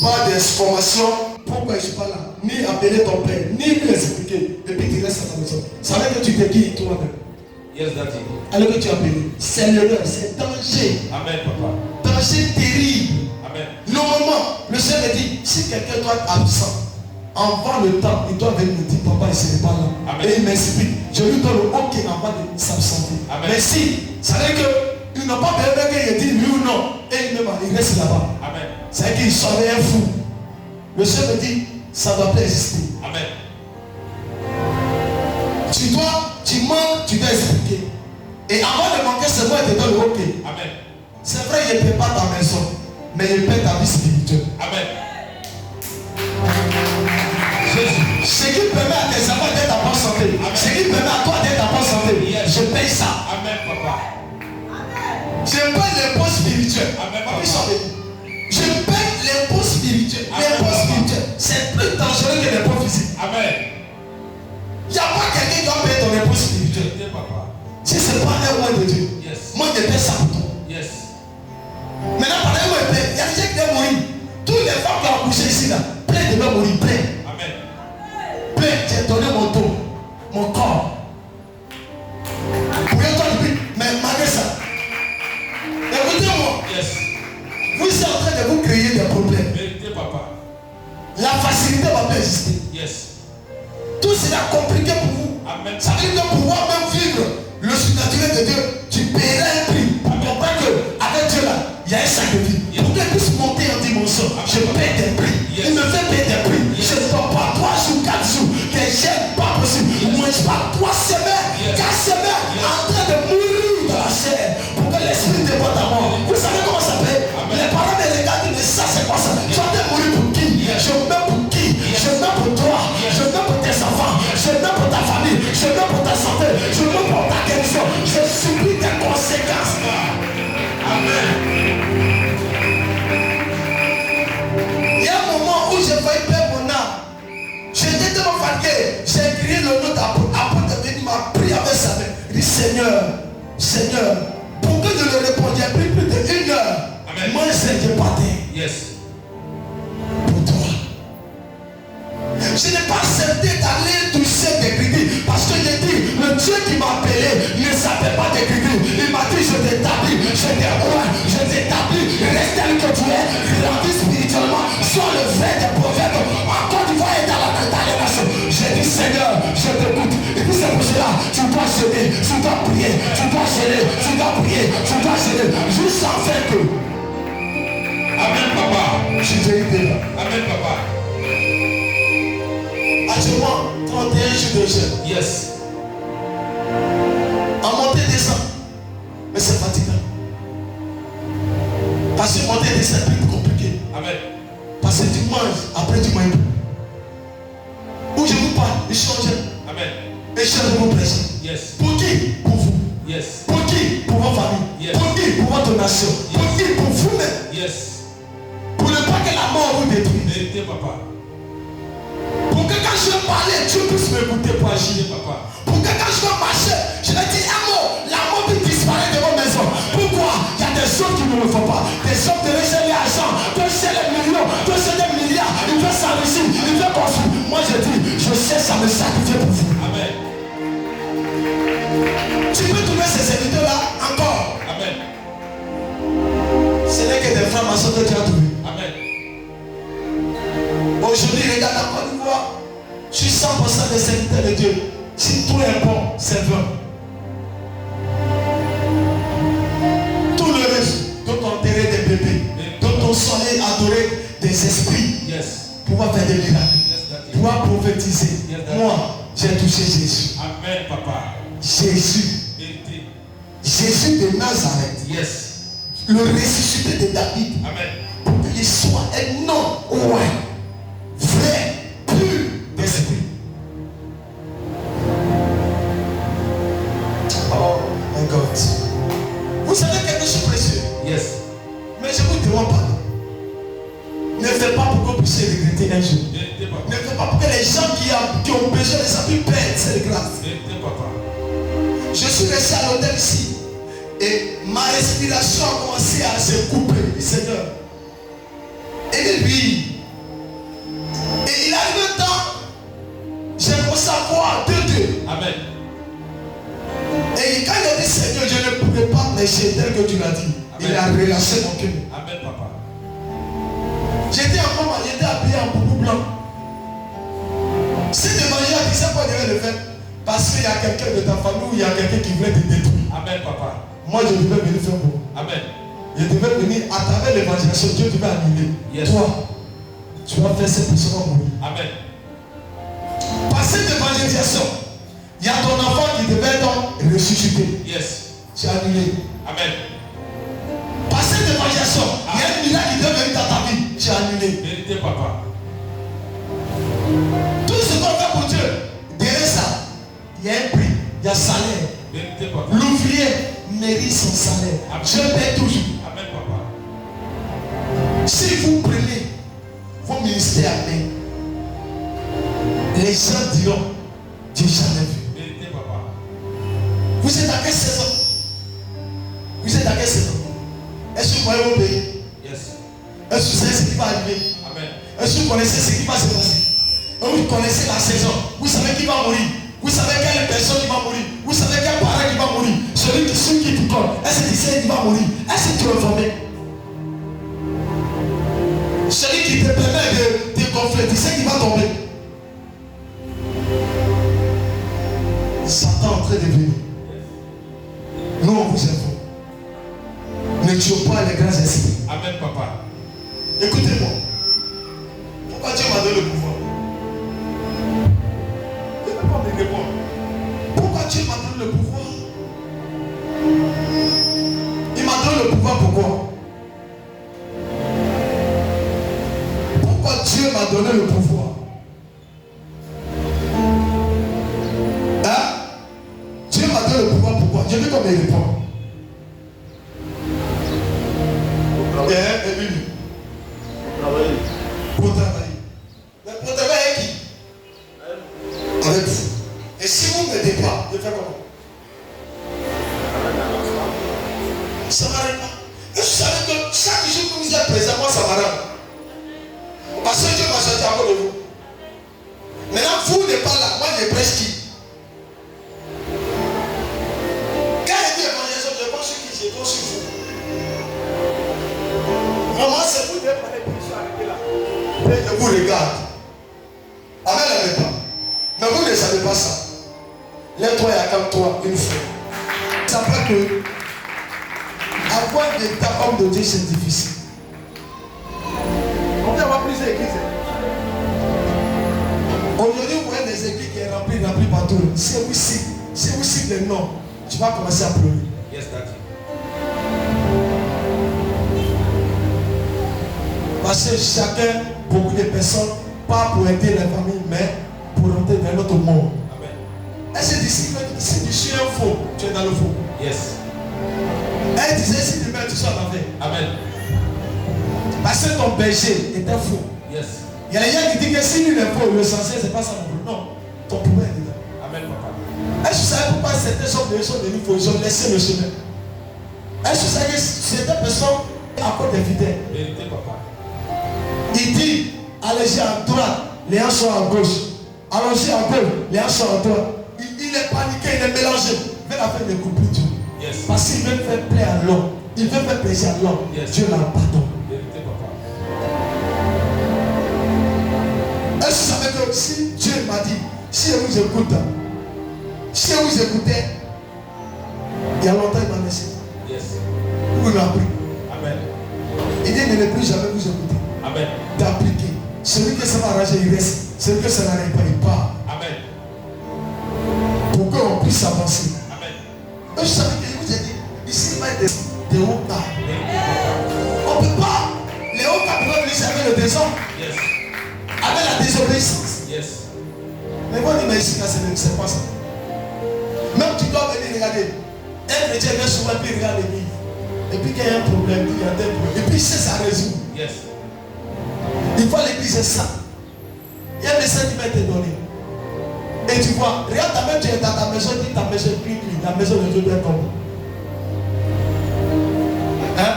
Pas d'information. Pourquoi je ne suis pas là? Ni appeler ton père, ni lui expliquer. Et puis tu restes à ta maison. Ça veut dire que tu te guides toi-même. Yes, daddy. Alors que tu as appelé. C'est l'erreur, c'est danger. Amen, papa. Danger terrible. Amen. Normalement, le Seigneur me dit, si quelqu'un doit être absent, avant le temps, il doit venir me dire, papa, il n'est pas là. Amen. Et il m'explique. Je lui donne le OK avant de s'absenter. Mais si, ça veut dire qu'ils n'ont pas besoin qu'il dise oui ou non. Et il reste là-bas. Amen. Ça veut dire qu'il serait un fou. Le Seigneur me dit, ça ne doit pas exister. Amen. Tu manques, tu dois expliquer. Et avant de manquer, c'est moi qui te donne le OK. Amen. C'est vrai, il ne paie pas ta maison, mais il paie ta vie spirituelle. Amen. Ce qui permet à tes enfants d'être en bonne santé, ce qui permet à toi d'être en bonne santé, je paye ça. Amen, papa. Je paye l'impôt spirituel. Amen, papa. Je paye l'impôt spirituel. L'impôt spirituel, c'est plus dangereux que l'impôt physique. Amen. Il n'y a pas quelqu'un qui doit payer ton impôt spirituel. Si ce n'est pas un roi de Dieu, moi je paye ça pour toi. Yes. Maintenant, pendant que je paye, il y a des gens qui doivent mourir. Toutes les femmes qui ont accouché ici, là, plein de doivent mourir, plein. Amen. Plein, j'ai donné mon dos, mon corps. Pour que toi, mais malgré ça, écoutez-moi. Yes. Vous êtes en train de vous créer des problèmes. Vérité, papa. La facilité va pas exister. Yes. Tout cela compliqué pour vous. Amen. Ça veut dire que pour pouvoir même vivre le surnaturel de Dieu, tu paieras un prix pour comprendre qu'avec Dieu là, il y a un sacrifice. Pour qu'elle puisse monter en dimension, je paie des prix. Il me fait payer des prix. Je ne dors pas 3 jours, 4 jours. Des gènes pas possible. Je ne mange pas 3 semaines, 4 semaines en train de mourir dans la chair. Pour que l'esprit déborde à moi. Vous savez comment ça fait? Les parents me regardent et me disent ça c'est quoi ça? Tu vas te mourir pour qui? Je mets pour qui? Je mets pour toi. Je mets pour tes enfants. Je mets pour ta famille. Je mets pour ta santé. Je mets pour ta guérison. Je subis tes conséquences. Amen. Il y a un moment où j'ai failli perdre mon âme. J'étais tellement fatigué. J'ai crié le nom d'apôtre. Apôtre est venu, m'a pris avec sa main. Il dit Seigneur, Seigneur, pour que je le réponde, j'ai pris plus d'1 heure. Amen. Moi, je partais. Yes. Pour toi. Je n'ai pas accepté d'aller toucher des critiques parce que j'ai dit, le Dieu qui m'a appelé ne savait pas des critiques. Il m'a dit, je t'établis, je t'ai roi, je t'établis, reste tel que tu es, grandis spirituellement, sois le vrai des prophètes. Encore tu vas être dans les nations. J'ai dit, Seigneur, je t'écoute. Et puis c'est pour cela, tu dois jeûner, tu dois prier, tu dois jeûner, tu dois prier, tu dois jeûner, jusqu'à faire que. Amen, papa. Je t'ai été là. Amen, papa. Actuellement, 31 jours de jeûne. Yes. En montée et descend. Mais c'est fatigant. Parce que monter et descend est plus compliqué. Amen. Parce que tu manges, après tu manges. Où je vous parle, je suis en jeûne. Amen. Et je suis en vous prêcher. Yes. Pour qui? Pour vous. Yes. Pour qui? Pour votre famille. Yes. Pour qui? Pour votre nation. Pour qui? Pour vous-même. Yes. Pour ne pas que la mort vous détruise. Vérité, papa. Pour que quand je vais parler, Dieu puisse m'écouter pour agir. Papa. Pour que quand je vais marcher, je vais dire un mot, la mort peut disparaître de vos maisons. Pourquoi? Il y a des hommes qui ne le font pas. Des hommes de laisser l'argent, de laisser les millions, de laisser des milliards. Ils veulent s'enrichir, ils veulent construire. Moi je dis, je cherche à me sacrifier pour vous. Amen. Tu peux trouver ces serviteurs-là encore. Amen. Ce n'est que des femmes à ce que tu as trouvé. Amen. Aujourd'hui, regarde la Côte d'Ivoire. Je suis 100% des serviteurs de Dieu. Si tout est bon, c'est vrai. Tout le reste, dont on enterrer des bébés, dont on soigner, adorer des esprits, Yes. pouvoir faire des miracles, Yes, daddy. pouvoir prophétiser. Moi, j'ai touché Jésus. Amen, papa. Jésus. Vérité. Jésus de Nazareth. Yes. Le ressuscité de David. Amen. Il qu'il soit un homme roi, vrai, pur d'esprit. Oh my God. Vous savez quelque chose de précieux? Yes. Mais je vous demande pas. Ne faites pas pour que vous puissiez regretter un jour. Ne faites pas pour que les gens qui ont besoin de ça puissent perdre cette grâce. Je suis resté à l'hôtel ici. Et ma respiration a commencé à se couper, Seigneur. Et puis, et il arrive un temps, j'ai commencé à voir Dieu. Amen. Et quand il a dit Seigneur, je ne pouvais pas prêcher tel que tu l'as dit. Amen. Il a relâché mon cœur. Amen, papa. J'étais habillé en boubou blanc. Si l'évangile disait quoi devait le faire, parce qu'il y a quelqu'un de ta famille ou il y a quelqu'un qui voulait te détruire. Amen, papa. Moi, je devais venir faire pour. Amen. Je devais venir à travers l'évangélisation. Dieu devait annuler. Yes. Toi, tu vas faire cette personne mourir. Amen. Par cette évangélisation, il y a ton enfant qui devait donc ressusciter. Yes. Tu as annulé. Amen. Par cette évangélisation, il y a un miracle qui devait venir dans ta vie. Tu as annulé. Vérité, papa. Tout ce qu'on fait pour Dieu, derrière ça, il y a un prix, il y a salaire. Vérité, papa. L'ouvrier mérite son salaire. Amen. Dieu paie toujours. Amen, papa. Si vous prenez vos ministères à main, les gens diront, Dieu jamais vu. Vérité, papa. Vous êtes à quelle saison? Vous êtes à quelle saison? Est-ce que vous voyez vos pays? Yes. Est-ce que vous savez ce qui va arriver? Amen. Est-ce que vous connaissez ce qui va se passer? Vous connaissez la saison. Vous savez qui va mourir. Vous savez quelle personne qui va mourir. Vous savez quel parent qui va mourir. Celui qui te donne. Est-ce que tu sais qui va mourir? Est-ce que tu es informé? Celui qui te permet de te gonfler, tu sais qui va tomber. Satan est en train de venir. Nous on vous informe. Ne tuez pas les grands esprits. Amen, papa. Écoutez-moi. Pourquoi Dieu m'a donné le pouvoir? Ne peux pas me répondre. Pourquoi Dieu m'a donné le pouvoir? Il m'a donné le pouvoir pourquoi? Pourquoi Dieu m'a donné le pouvoir? Hein? Dieu m'a donné le pouvoir pourquoi? Je veux qu'on me réponde. Pour travailler. Mais pour travailler avec qui? Avec vous. Et si vous ne m'aidez pas, je fais comment? Ça ne m'arrête pas. Et vous savez que chaque jour que vous êtes présent, moi ça m'arrête. Parce que Dieu m'a choisi à cause de vous. Maintenant, vous n'êtes pas là. Moi, je prêche qui? Quand il dit évangélisation, je pense sur qui? Je pense sur vous. Maman, c'est vous qui devez parler de Christ arrêté là. Et je vous regarde. Amen, n'avez pas. Mais vous ne savez pas ça. Lève-toi et acclame-toi une fois. Ça fait que avoir des hommes de Dieu, c'est difficile. On peut avoir plusieurs églises. Aujourd'hui, vous voyez des églises qui sont remplies partout. Si vous cites les noms, tu vas commencer à pleurer. Yes, daddy. Parce que chacun, beaucoup de personnes, pas pour aider la famille, mais pour rentrer dans notre monde. Amen. Elle se dit, si tu suis un faux, tu es dans le faux. Yes. Elle disait, si tu mets, tu sois dans la Amen. Parce que ton berger était faux. Yes. Il y a les gens qui disent que si lui est faux, le sorcier, c'est pas ça non plus. Non, ton pouvoir est dedans. Amen, papa. Est-ce que vous savez pourquoi certaines choses sont devenues faux? Ils ont laissé le chemin. Est-ce que vous savez que certaines personnes, à cause des fidèles, Vérité, papa. il dit, allez-y à droite, les uns sont à gauche. Allons-y à gauche, les uns sont à droite. Il est paniqué, il est mélangé. Il veut la faire découper Dieu. Yes. Parce qu'il veut faire plaisir à l'homme. Il veut faire plaisir à l'homme. Yes. Dieu n'a pas pardon. Vérité, papa. Est-ce que vous savez que si Dieu m'a dit, si je vous écoute, si je vous écoutais, il y a longtemps il m'a laissé. Yes. Vous m'a appris. Amen. Il dit ne plus jamais vous écouter. Amen. D'appliquer. Celui que ça va arranger, il reste. Celui que ça n'arrive pas, il part. Amen. Pour qu'on puisse avancer. Amen. Est-ce que vous savez que je vous ai dit, ici il va être des hauts cas. Vérité, papa. On ne peut pas. Les hauts cas peuvent avec le désordre, Yes. avec la désobéissance. Yes. Mais bon, mais ici, là, c'est pas ça. Même tu dois venir regarder. Un chrétien vient souvent puis il regarde l'église. Et puis qu'il y a un problème, il y a un tel problème. Et puis il sait ça résout. Yes. Il voit l'église, c'est ça. Il y a un message qui va te donner. Et tu vois, regarde ta main, tu es dans ta maison, dis ta maison crie, la maison de Dieu doit être comme. Hein?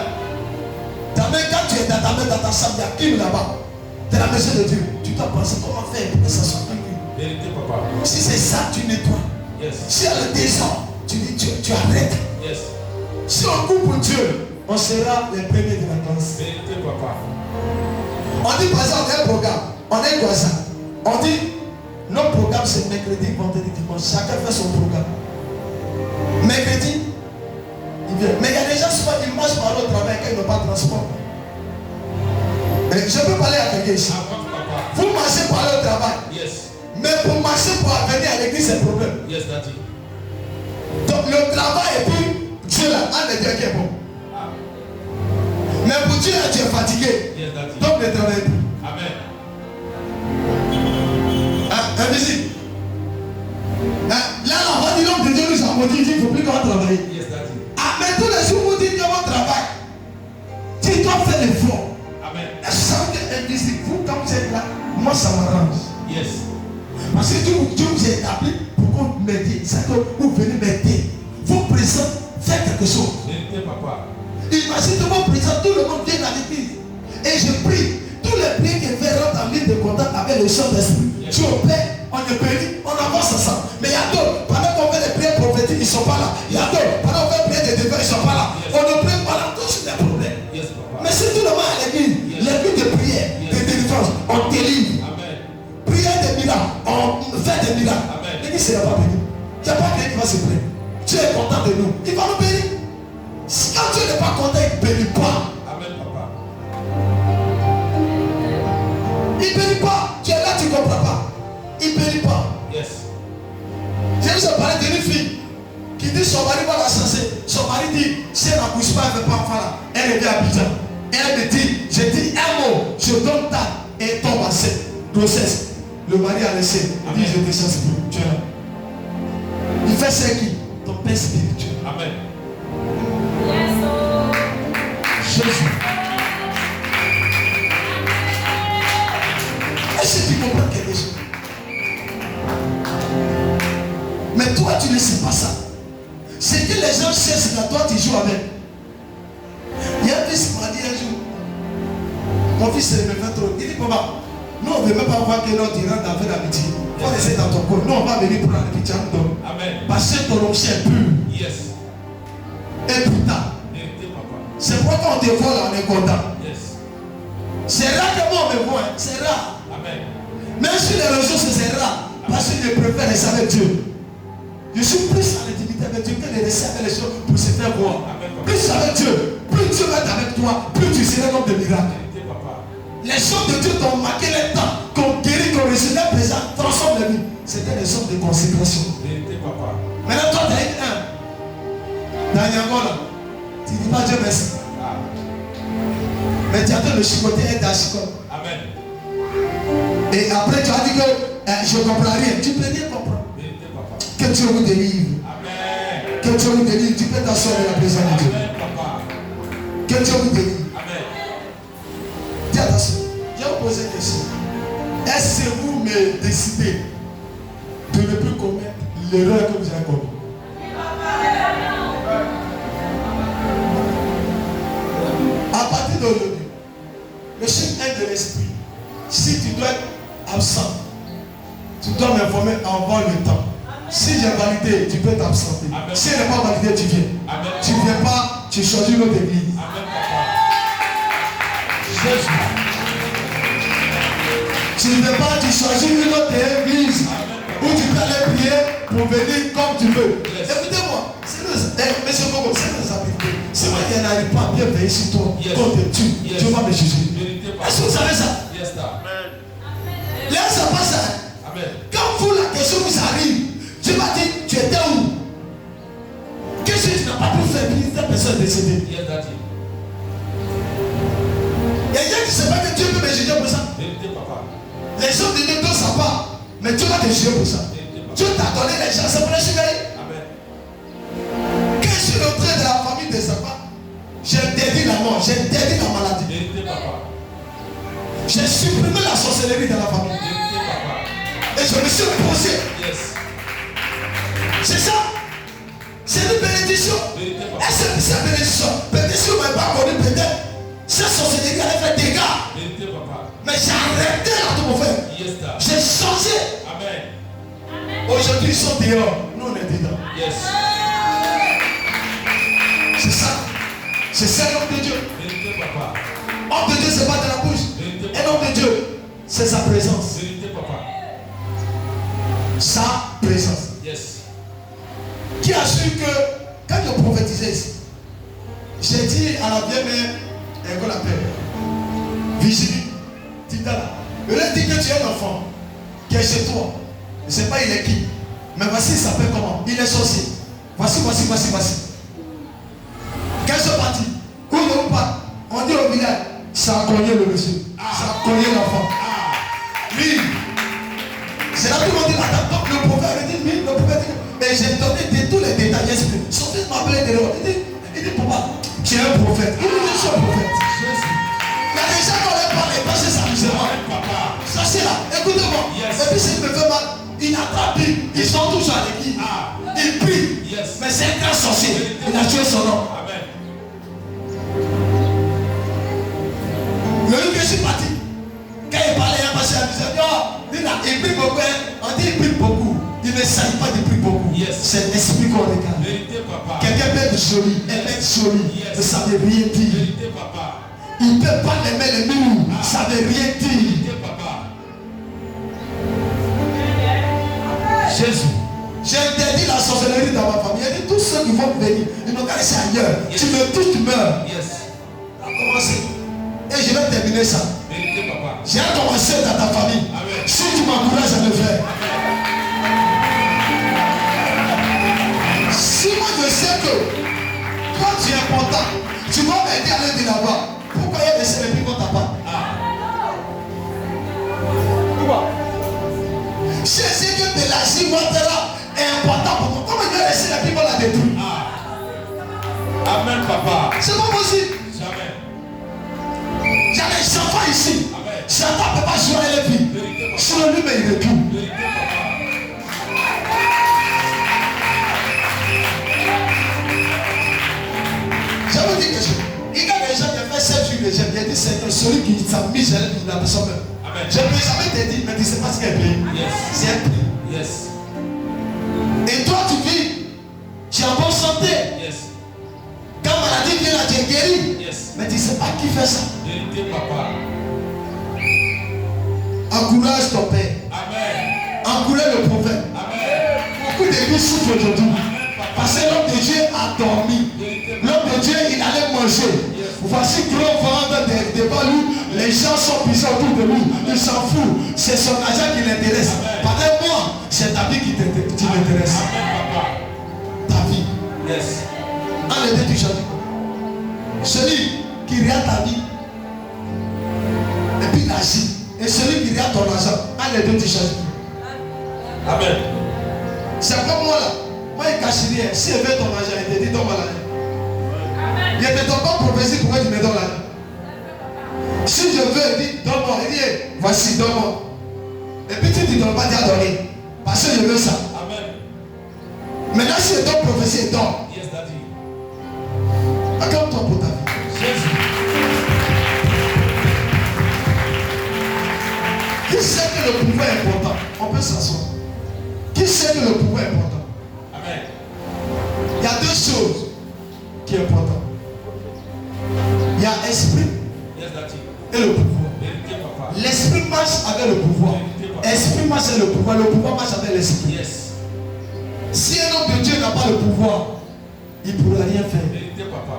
Ta main, quand tu es dans ta main, dans ta chambre, il y a clim là-bas. C'est la maison de Dieu. Tu dois penser comment faire pour que ça soit clim. Vérité, papa. Si c'est ça, tu nettoies. Yes. Si il y a le désordre, tu dis, tu arrêtes. Yes. Si on coupe pour Dieu, on sera les premiers de la classe. Vérité, papa. On dit par exemple un programme, on est quoi ça? On dit, notre programme c'est mercredi, vendredi, dimanche. Chacun fait son programme. Mercredi, il vient. Mais il y a des gens souvent qui marchent par le travail quand ils n'ont pas de transport. Et je peux parler à quelqu'un ici. Vous marchez par le travail. Yes. Mais pour marcher pour venir à l'église, c'est un problème. Yes, daddy. Donc le travail et puis Dieu là, un des deux qui est bon. Ah. Mais pour Dieu là, tu es fatigué. Yes, daddy. Donc ne travaille plus. Amen. Invisible. Là, la voix du nom de Dieu nous a maudit, il ne faut plus qu'on travaille. Yes, daddy. Ah, mais tous les jours, vous dites que votre travail, tu dois faire l'effort. Amen. Est-ce que ça veut dire invisible? Vous, quand vous êtes là, moi, ça m'arrange. Yes. Parce que Dieu vous a établi pour qu'on m'aide. C'est que vous venez m'aider. Vos présents, faites quelque chose. Vérité, papa. Imaginez que vos présents, tout le monde vient à l'église. Et je prie, tous les prières qui viennent en ligne de contact avec le Saint-Esprit. Yes. Dieu paie, on est béni, on avance ensemble. Mais il y a d'autres, pendant qu'on fait les prières prophétiques, ils ne sont pas là. Il y a d'autres, pendant qu'on fait les prières de développement, ils ne sont pas là. Yes. On ne prie pas là, tous des problèmes. Yes, papa. Mais c'est tout le monde à l'église. Yes. L'église de prière, Yes. de délivrance, on délivre. Amen. Prière des miracles, on fait des miracles. Amen. L'église ne sera pas bénie. Il n'y a pas quelqu'un qui va se plaindre. Dieu est content de nous. Il va nous bénir. Quand Dieu n'est pas content, il ne bénit pas. Amen, papa. Il ne bénit pas. Tu es là, tu ne comprends pas. Il ne bénit pas. Yes. J'ai juste parlé d'une fille qui dit son mari va la chasser. Son mari dit, si elle n'accouche pas, elle ne veut pas enfant là. Elle revient à Abidjan. Elle me dit, je dis un mot, je donne ta et tombe enceinte. Grossesse. Le mari a laissé. Il dit, je ne chasse plus. Tu es là. Il fait ce qui? Ton père spirituel. Amen. Jésus. Est-ce que tu comprends quelque chose? Mais toi, tu ne sais pas ça. C'est que les gens cherchent là, toi, tu joues avec. Il y a un fils qui m'a dit un jour, mon fils me fait trop. Il dit, papa, nous on ne veut même pas voir que l'autre ira dans l'amitié. Il faut laisser dans ton coin. Nous on va venir pour la pitié. Amen. Parce que ton nom c'est pur. Yes. Et putain. Vérité, papa. C'est pourquoi quand on te voit là, on est content. Yes. C'est rare que moi on me voit. C'est rare. Amen. Même sur les réseaux, c'est rare. Parce que je préfère rester avec Dieu. Je suis plus à l'intimité avec Dieu que de rester avec les choses pour se faire voir. Amen, papa. Plus avec Dieu, plus Dieu va être avec toi, plus tu seras l'homme de miracle. Vérité, papa. Les choses de Dieu t'ont marqué les temps, qu'on guérit, qu'on réussit, les présents, transforme les vies. C'était des sortes de consécration. Vérité, papa. Maintenant, toi, tu as eu un. Dans Yangola, tu dis pas Dieu merci. Ah. Mais tu as fait le chicoter et d'achicot. Amen. Et après, tu as dit que je ne comprends rien. Tu peux rien comprendre. Vérité, papa. Que Dieu vous délivre. Amen. Que Dieu vous délivre. Tu peux t'asseoir de la présence de Dieu. Amen, papa. Que Dieu vous délivre. Amen. Dis attention. Je vais vous poser une question. Est-ce que vous me décidez de ne plus commettre l'erreur que vous avez commise? À partir d'aujourd'hui, le chef est de l'esprit. Si tu dois être absent, tu dois m'informer avant le temps. Si j'ai validé, tu peux t'absenter. Amen. Si elle n'est pas validée, tu viens. Amen. Tu ne viens pas, tu choisis une autre église. Amen, papa. Jésus. Tu ne viens pas, tu choisis une autre église. Où tu peux aller prier pour venir comme tu veux. Yes. Écoutez-moi, monsieur Bogo, c'est nos habiletés. C'est moi qui n'arrive pas à bien veiller sur toi. Yes. Quand tu tues, Yes. Dieu va me juger. Vérité, papa. Est-ce que vous savez ça? Yes, sir. Là, ça passe. Amen. Quand vous, la question vous arrive, Dieu va dire, tu étais où? Qu'est-ce que tu n'as pas pu faire pour cette personne décédée? Yes, daddy. Il y a quelqu'un qui ne sait pas que Dieu peut me juger. juger pour ça. Vérité, papa. Les gens de Dieu ne savent pas. Mais Dieu va te juger pour ça. Dieu t'a donné les gens, c'est pour les juger. Amen. Quand je suis rentré dans la famille de Satan, j'ai interdit la mort, j'ai interdit la maladie. Vérité, papa. J'ai supprimé la sorcellerie dans la famille. Vérité, papa. Et je me suis posé. Yes. C'est ça. C'est une bénédiction. Vérité, papa. Et c'est une bénédiction. Peut-être si vous ne m'avez pas connu, peut-être cette sorcellerie allait faire des dégâts. Vérité, papa. Mais j'ai arrêté l'atmosphère. Yes, sir. J'ai changé. Amen. Aujourd'hui, ils sont dehors. Nous, on est dedans. Yes. C'est ça. C'est ça l'homme de Dieu. Vérité, papa. Homme de Dieu, c'est pas de la bouche. Vérité, Un homme de Dieu, c'est sa présence. Vérité, papa. Sa présence. Yes. Qui assure que quand je prophétisais ici, j'ai dit à la vieille mère, qu'on appelle Virginie, Titala, je lui ai dit que tu es un enfant qui est chez toi. Je ne sais pas il est qui. Mais voici il s'appelle comment. Il est sorcier. Voici. Quand je suis parti, où ne pas, on dit au village, ça a cogné le monsieur. Ça a cogné l'enfant. Lui, c'est là que tout le monde dit, attends, le prophète avait dit, oui, le prophète dit, mais j'ai donné tous les détails. Son fils m'a appelé de l'autre. Il dit, papa, tu es un prophète. Il dit, je suis un prophète. Il y a des gens qui ont parlé, parce que ça nous aime. Ça c'est là, écoutez-moi. Yes. Et puis s'il me fait mal, il attrape, ils sont tous à l'église. Il prie. Yes. Mais c'est un grand sorcier. Il a tué son nom. Amen. Le jour que je suis parti, quand il parlait, il a passé à la maison. Il prie beaucoup. On dit il prie beaucoup. Il ne s'agit pas de prier beaucoup. Yes. C'est l'esprit qu'on regarde. Vérité, papa. Quelqu'un peut être joli, elle peut être jolie, Yes. mais ça ne veut rien dire. Vérité, papa. Il ne peut pas aimer les murs, ça ne veut rien dire. Vérité, papa. Jésus. J'ai interdit la sorcellerie dans ma famille. Il dit tous ceux qui vont venir, ils n'ont qu'à laisser ailleurs. Yes. Tu me touches, tu meurs. Yes. On a commencé. Et je vais terminer ça. Vérité, papa. J'ai commencé dans ta famille. Amen. Si tu m'encourages à le faire. Si moi je sais que toi tu es important, tu vas m'aider à aller de là-bas. Pourquoi il y a des célébrités qu'on t'a pas? Pourquoi? Je sais que de l'agir est important pour moi. Comment je vais laisser la Bible la détruire? Amen, papa. C'est pas possible. Jamais. Il y a des enfants ici. Amen. Satan ne peut pas jouer les vies. Vérité, papa. Sur lui, mais il recule. Vérité, papa. Je vous dis quelque chose. Il y a des gens qui ont fait 7 jours de jeûne. Il a dit Seigneur, celui qui s'est mis, j'ai la personne meurt. Amen. Je ne peux jamais te dire, mais tu ne sais pas ce qu'elle prie. Yes. C'est un prix. Yes. Et toi, tu vis, tu es en bonne santé. Yes. Quand maladie vient là, tu es guéri. Yes. Mais tu ne sais pas qui fait ça. Vérité, papa. Encourage ton père. Amen. Encourage le prophète. Amen. Beaucoup de vie souffrent aujourd'hui. Amen, papa. Parce que l'homme de Dieu a dormi. Vérité, papa. L'homme de Dieu, il allait manger. Voici gros vente devant lui. Les gens sont puissants autour de lui. Il s'en fout. C'est son argent qui l'intéresse. Pendant moi, c'est ta vie qui m'intéresse. Amen, papa. Ta vie. Yes. En les deux, tu choisis. Celui qui regarde ta vie. Et puis il agit. Et celui qui regarde ton argent. En les deux, tu choisis. Amen. C'est comme moi là. Moi, il cache rien. Si il veut ton argent, il te dit donne-moi l'argent. Il ne te donne pas prophétie, pourquoi tu me donnes l'argent? Si je veux, il dit donne-moi. Il dit voici, donne-moi. Et puis tu ne te donnes pas à donner. Parce que je veux ça. Amen. Maintenant, si je donne prophétie, il donne. Yes, daddy. Acclame-toi pour ta vie. Jésus. Qui sait que le pouvoir est important? On peut s'asseoir. Qui sait que le pouvoir est important? Amen. Il y a deux choses qui sont importantes. Il y a l'esprit Yes, daddy. et le pouvoir. Vérité, papa. L'esprit marche avec le pouvoir. L'esprit marche avec le pouvoir. Le pouvoir marche avec l'esprit. Yes. Si un homme de Dieu n'a pas le pouvoir, il ne pourra rien faire. Vérité, papa.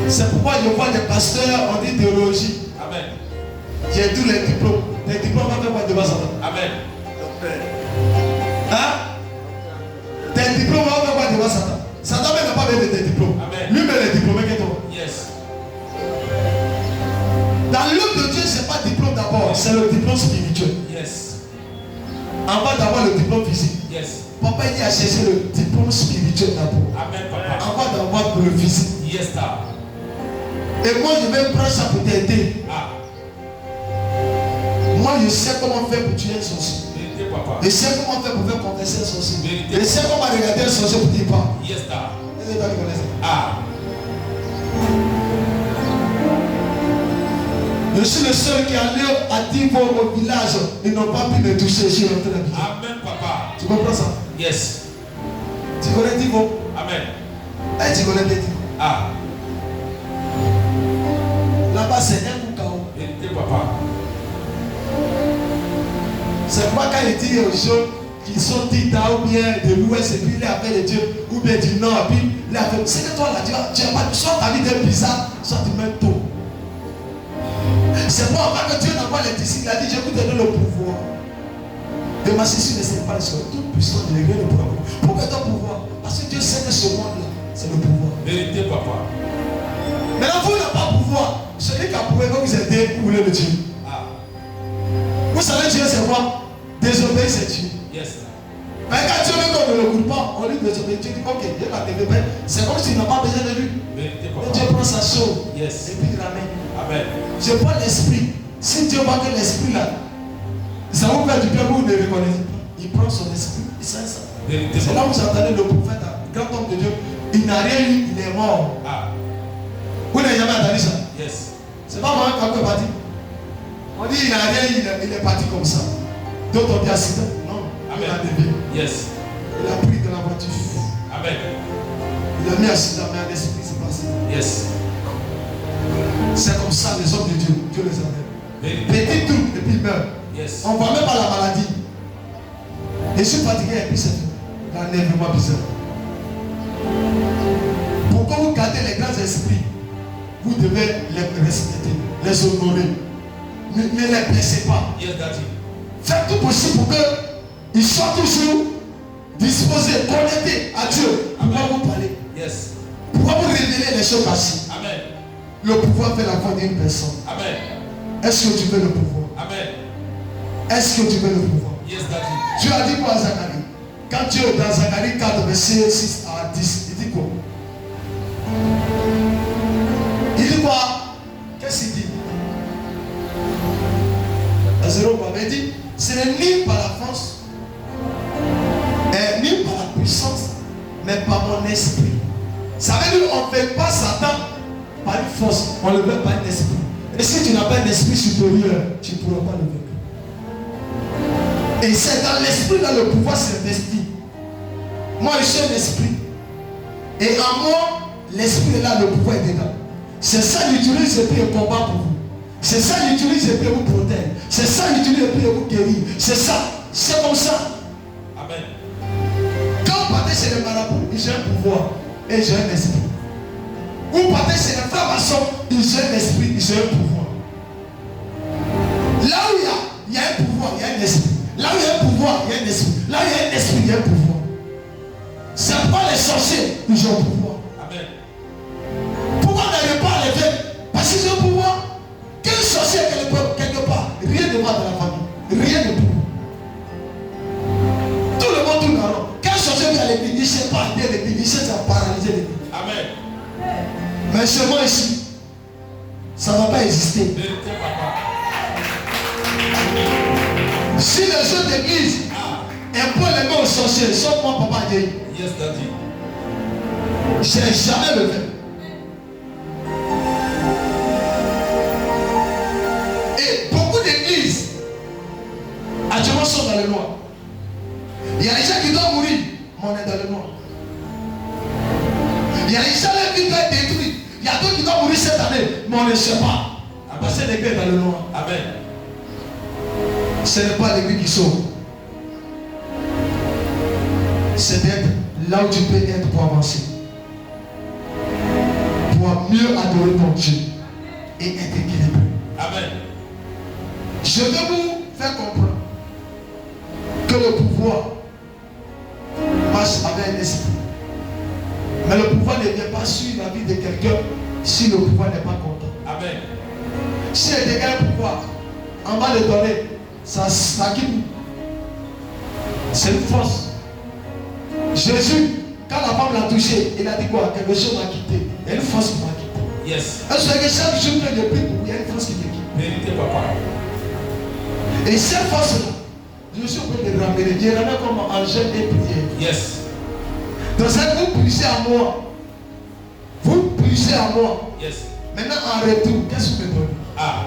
C'est pourquoi je vois des pasteurs, on dit théologie. Amen. J'ai tous les diplômes. Les diplômes vont faire quoi devant Satan? Amen. Hein? Tes diplômes vont faire quoi devant Satan? Satan même n'a pas besoin de tes diplômes. Amen. Lui met les diplômés que toi. Yes. chercher le diplôme spirituel d'abord. Amen, papa. Avant d'avoir le physique. Yes, sir. Et moi, je vais prendre ça pour t'aider. Ah, Moi, je sais comment faire pour tuer un sorcier. vérité, papa. Je sais comment faire pour faire converser un sorcier. Vérité. Je sais comment regarder un sorcier pour dire pas. Yes, sir. Est-ce que tu connais ça? Ah, Je suis le seul qui allé à 10 fois au village. Ils n'ont pas pu me toucher. Je suis rentré dans la vie. amen, papa. Tu comprends ça? Yes. Tu connais Divo? Amen. Eh, tu connais bien Divo? Ah, Là-bas, c'est un Koukao. vérité, papa. C'est pas quand il dit aux gens qui sont d'Ita ou bien de l'Ouest et puis il a fait les dieux, ou bien du Nord, et puis il a fait. C'est que toi là, tu as pas. Soit ta vie est bizarre, soit tu mets tôt. C'est pas avant que Dieu n'envoie les disciples, il a dit je vous donne le pouvoir. De m'assister, ne c'est pas le seul. Tout puissant de l'église le pouvoir. Pourquoi ton pouvoir? Parce que Dieu sait que ce monde-là, c'est le pouvoir. Vérité, papa. Maintenant, vous n'avez pas pouvoir. Celui qui a pouvoir va vous aider, vous voulez le Dieu. Ah, Vous savez, Dieu, c'est quoi? Désobéir, c'est Dieu. yes, sir. Mais quand Dieu veut qu'on ne le goûte pas, on lui désobéit. Dieu dit, ok, Dieu va te faire. C'est comme s'il n'a pas besoin de lui. Vérité, Et papa. Dieu prend sa chose Yes. et puis il ramène. Amen. Je prends l'esprit. Si Dieu voit que l'esprit là, ça vous fait du bien, vous ne le reconnaissez pas. Il prend son esprit, il sait ça. Vérité, C'est là papa. où vous entendez le prophète, grand homme de Dieu. Il n'a rien eu, il est mort. Ah, Vous n'avez jamais entendu ça? yes. C'est pas moi quand est parti. On dit il n'a rien, il est parti comme ça. D'autres ont dit accident. Non, il a dévié. Yes. Il a pris de la voiture. Amen. Il a mis accident, mais un esprit s'est passé. Yes. C'est comme ça les hommes de Dieu. Dieu les amène. Vérité. Petit truc et puis il meurt. Yes. On ne voit même pas la maladie. Je suis fatigué et puis c'est tout. L'enlèvement bizarre. Pourquoi vous gardez les grands esprits? Vous devez les respecter, les honorer. Ne les blessez pas. Yes, daddy. Faites tout possible pour qu'ils soient toujours disposés, connectés à Dieu. Pour pouvoir vous parler. Yes. Pour pouvoir vous révéler les choses cachées. Amen. Le pouvoir fait la voix d'une personne. Amen. Est-ce que tu veux le pouvoir? Amen. Est-ce que tu veux le pouvoir? Yes, daddy. Dieu a dit quoi à Zacharie? Quand Dieu dans Zacharie 4, verset 6 à 10, il dit quoi? Il dit quoi? Qu'est-ce qu'il dit? À 0, il dit, ce n'est ni par la force, ni par la puissance, mais par mon esprit. Ça veut dire qu'on ne fait pas Satan par une force, on le fait par un esprit. Et si tu n'as pas un esprit supérieur, tu ne pourras pas le vaincre. Et c'est dans l'esprit là le pouvoir s'investit. Moi je suis un esprit. Et en moi, l'esprit est là, le pouvoir est dedans. C'est ça j'utilise et puis je combat pour vous. C'est ça j'utilise et puis je vous protège. C'est ça j'utilise et puis je vous guéris. C'est ça. C'est comme ça. Amen. Quand vous partez chez les marabouts, ils ont un pouvoir et j'ai un esprit. Vous partez chez les francs-maçons, ils ont un esprit, ils ont un pouvoir. Là où il y a un pouvoir, il y a un esprit. Là où il y a un pouvoir, il y a un esprit. Là où il y a un esprit, il y a un pouvoir. C'est pas les sorciers, ils ont un pouvoir. Amen. Pourquoi n'arrivez pas à les faire? Parce qu'ils ont un pouvoir. Quel sorcier quelque part? Rien ne va dans la famille. Rien ne peut. Tout le monde tourne en rond. Quel sorcier vient à l'église? Il ne sait pas aider l'église, il sait paralyser l'église. Amen. Mais chez moi ici, ça ne va pas exister. Vérité, papa. Si les gens d'église imposent les mains aux sorciers, sauf moi, papa Dieu, Yes, daddy. je n'ai jamais le fait. Et beaucoup d'églises actuellement sont dans le noir. Il y a des gens qui doivent mourir, mais on est dans le noir. Il y a des gens qui doivent être détruits. Il y a d'autres qui doivent mourir cette année, mais on ne sait pas. Parce que l'église est dans le noir. Amen. Ce n'est pas l'église qui sauve. C'est d'être là où tu peux être pour avancer. Pour mieux adorer ton Dieu et être équilibré. Amen. Je vais vous faire comprendre que le pouvoir marche avec un esprit. Mais le pouvoir ne vient pas sur la vie de quelqu'un si le pouvoir n'est pas content. Amen. Si il y a un pouvoir, on va le donner. Ça quitte. C'est une force. Jésus, quand la femme l'a touché, il a dit quoi? Quelque chose m'a quitté. Il y a une force qui m'a quitté. Yes. Est-ce que chaque jour que je prie, il y a une force qui me quitte? Vérité, papa. Et cette force-là, je suis obligé de ramener. Je ramène comme en jeûne et prière. Yes. Donc ça, vous puissez à moi. Vous puissez à moi. Yes. Maintenant, en retour, qu'est-ce que vous me donnez? Ah.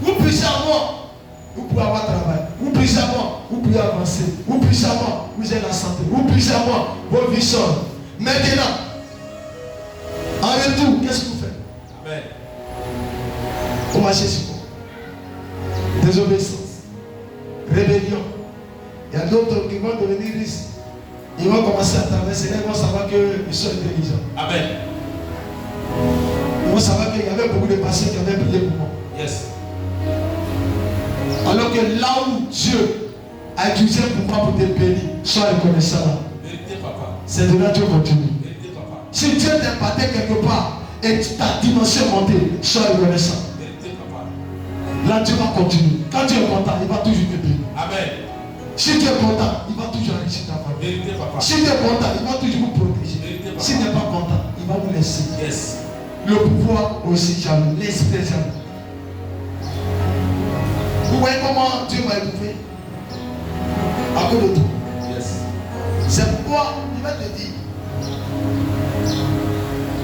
Vous puissez à moi. Vous pouvez avoir travail. Vous puissez à moi. Vous pouvez avancer. Vous puissez à moi. Vous avez la santé. Vous puissez à moi. Vos vies sont. Maintenant, en retour, qu'est-ce que vous faites? Amen. Vous marchez sur moi. Désobéissance. Rébellion. Il y a d'autres qui vont devenir riches. Ils vont commencer à traverser. Ils vont savoir qu'ils sont intelligents. Amen. Ils vont savoir qu'il y avait beaucoup de patients qui avaient prié pour moi. Yes. Alors que là où Dieu a utilisé pour moi pour te bénir, sois reconnaissant là. Vérité, papa. C'est de là que Dieu continue. Vérité, papa. Si Dieu t'a impacté quelque part et ta dimension montée, sois reconnaissant. Vérité, papa. Là, Dieu va continuer. Quand Dieu est content, il va toujours te bénir. Amen. Si tu es content, il va toujours enrichir ta famille. Vérité, papa. Si tu es content, il va toujours vous protéger. Vérité, papa. S'il n'est pas content, il va vous laisser. Yes. Le pouvoir aussi, jamais. L'esprit jamais. Vous voyez comment Dieu m'a élevé à cause de tout. Yes. C'est pourquoi il va te dire,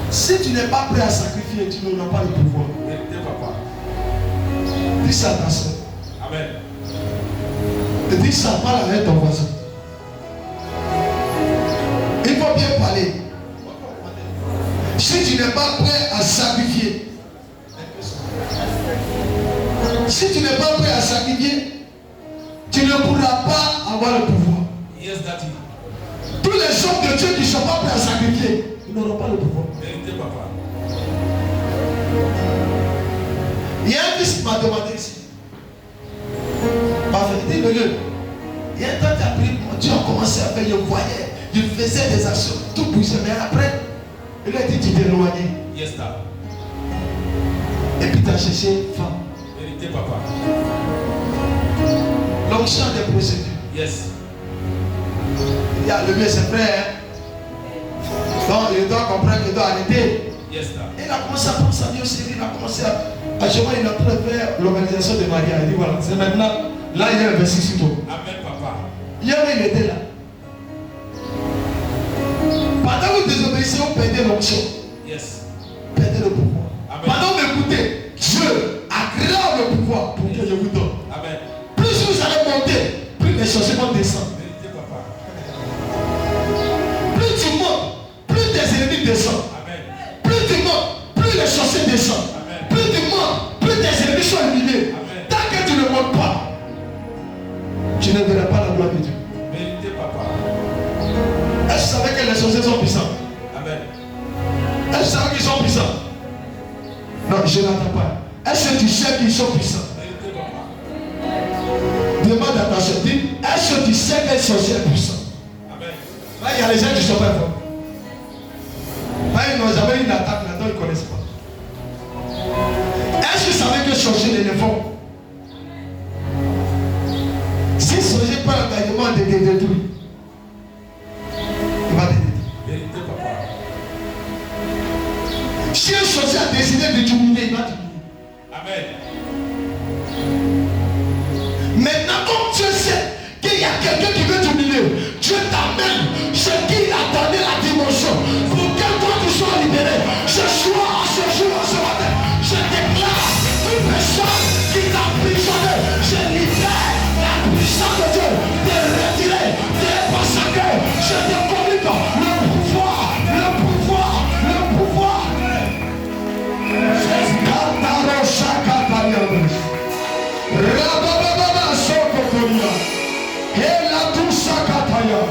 si tu n'es pas prêt à sacrifier, tu n'auras pas le pouvoir. Vérité, papa. Dis ça à ta soeur. Amen. Et dis ça, parle avec ton voisin. Il faut bien parler. Si tu n'es pas prêt à sacrifier, si tu n'es pas prêt à sacrifier, tu ne pourras pas avoir le pouvoir. Yes, daddy. Tous les hommes de Dieu qui ne sont pas prêts à sacrifier, ils n'auront pas le pouvoir. Vérité, papa. Il y a un fils qui m'a demandé ici. Ma vérité, il y a un temps qui a pris, Dieu a commencé à faire, je voyais, je faisais des actions, tout bougeait, mais après, il a dit, tu t'es éloigné. Yes, dad. Et puis tu as cherché femme. Vérité, papa. L'onction des procédures. Yes. Il y a le mieux, c'est vrai. Hein? Donc, il doit comprendre qu'il doit arrêter. Yes, dad. Il a commencé à prendre sa vie au sérieux, il a commencé à chemin, il est en train de faire l'organisation de mariage. Il dit voilà, c'est maintenant, là il y a un verset sur toi. Amen, papa. Hier, il était là. Pendant que vous désobéissez, vous perdez l'onction. Yes. Perdez le pouvoir. Amen. Pendant que vous écoutez, Dieu aggrave le pouvoir pour que je vous donne. Amen. Plus vous allez monter, plus les changements descendent. Vérité, papa. Plus tu montes, plus tes ennemis descendent. Amen. Plus tu montes, plus les sorciers descendent. Amen. Plus tu montes, plus tes ennemis sont éliminés. Amen. Tant que tu ne montes pas, tu ne verras pas la gloire de Dieu. Vérité, papa. Est-ce que vous savez que les sorciers sont puissants? Amen. Est-ce que vous savez qu'ils sont puissants? Non, je n'entends pas. Est-ce que tu sais qu'ils sont puissants? Vérité, papa. Demande à ta soeur, dis, est-ce que tu sais que les sorciers sont puissants? Amen. Là, il y a les gens qui ne sont pas forts. Là, ils n'ont jamais eu une attaque là-dedans, ils ne connaissent pas. Est-ce que vous savez que sorcier l'éléphant? Si sorcier pas l'engagement de te détruire, il va te détruire. Vérité, papa. Si un sorcier a décidé de t'humilier, il va t'humilier. Amen. Maintenant, comme Dieu sait qu'il y a quelqu'un qui veut t'humilier, Dieu t'amène ce qu'il a donné la dimension pour que toi tu sois libéré. Ce soir, ce jour, ce matin, je déclare toute personne qui t'a emprisonné, je libère la puissance de Dieu de retirer, de massacrer. Je te communique le pouvoir, le pouvoir, le pouvoir. Rabababa Sokotoria. Ela tu sakataya.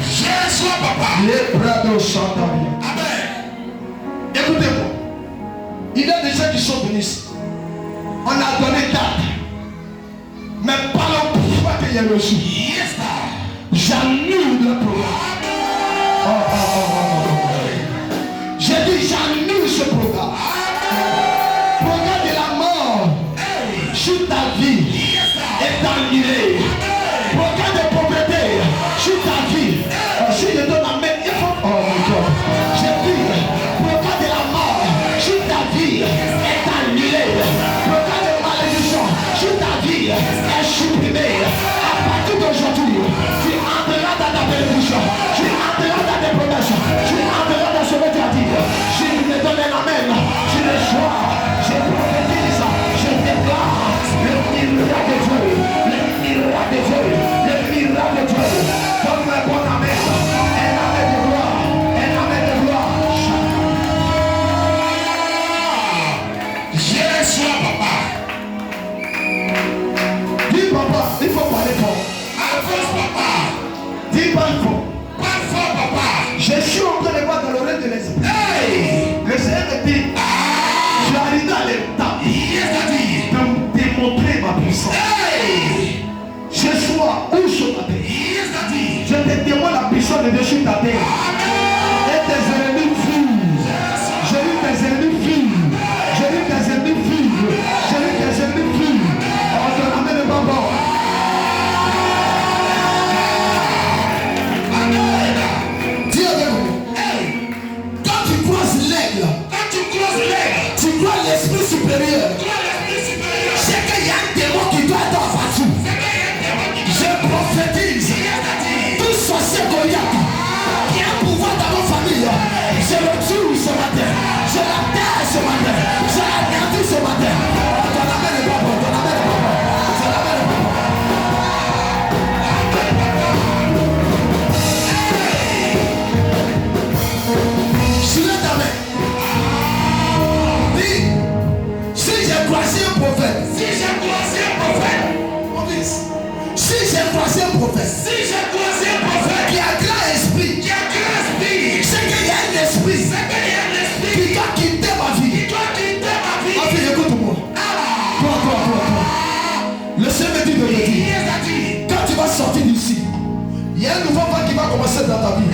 Je sois papa. Les bras de Chandaria. Amen. Écoutez-moi. Il y a des gens qui sont venus. On a donné date. Mais par le pouvoir qu'il y a reçu. Yes, sir. J'annule le programme. J'ai dit j'annule ce programme. Programme de la mort sur ta vie est annulé. Programme de pauvreté sur ta vie. Si je donne la main, il faut. Oh mon Dieu. J'ai dit programme de la mort sur ta vie est annulé. Programme de malédiction sur ta vie est supprimé. À partir d'aujourd'hui, tu entreras dans ta bénédiction. Tu entreras dans tes promesses. Tu entreras dans ce que tu as dit. Je me donne un amen. Je le sois. Je prophétise. Je déclare le miracle de Dieu. Le miracle de Dieu. Le miracle de Dieu. Donne un bon amen. Un amen de gloire. Un amen de gloire. Je sois papa. Dis papa, il faut parler fort. Avance papa. Dis pas fort. Pas fort papa. Je suis en train de voir dans l'oreille de l'esprit. Hey. Le Seigneur me dit, je arrive à l'état Yes, daddy. de démontrer ma puissance. Hey. Ce soir ou ce matin, Yes, daddy. je te démontre la puissance de dessus ta terre. Et tes ennemis fuient. J'ai vu tes ennemis fuient. J'ai vu tes ennemis fuient. J'ai vu tes ennemis fuient. On te ramène le bambou. Dis avec moi. Hey. Quand tu croises l'aigle, Quand tu crosses l'aigle, tu vois l'esprit supérieur. tu as l'esprit supérieur. C'est qu'il y a un démon qui doit être abattu. C'est qu'il y a un démon qui Je prophétise. Yes, daddy. Tout sorcier Goliath qui a un pouvoir dans nos familles, je le tue ce matin. Je la terre ce matin. Je la garantis ce matin. Ton amen est pas bon. Ton amen est pas bon. Ton amen est pas bon. Soulève ta main. Dis, si j'ai croisé un prophète, Si j'ai croisé un prophète, mon fils, si j'ai croisé un prophète si j'ai croisé un prophète qui a grand esprit, qui a grand esprit, c'est qu'il y a un esprit c'est qu'il y a un esprit qui doit quitter ma vie. qui doit quitter ma vie. Ma fille, écoute-moi. Toi. Le Seigneur me dit de te dire, Yes, daddy. quand tu vas sortir d'ici, il y a un nouveau pas qui va commencer dans ta vie.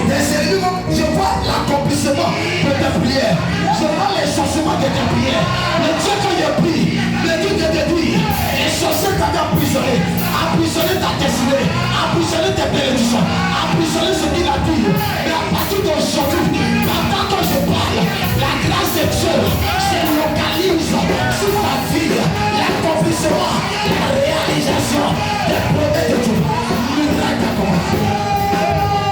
Les ennemis vont, je vois l'accomplissement de tes prières. Je vois l'essentiellement de tes prières. Le Dieu que je prie, le Dieu de te dire, les sorciers t'avaient emprisonné ta destinée, emprisonné tes bénédictions, emprisonné ce qu'il a dit. Mais à partir d'aujourd'hui, pendant que je parle, la grâce de Dieu se localise sur ta vie, l'accomplissement, la réalisation des promesses de Dieu. Miracle à commencer.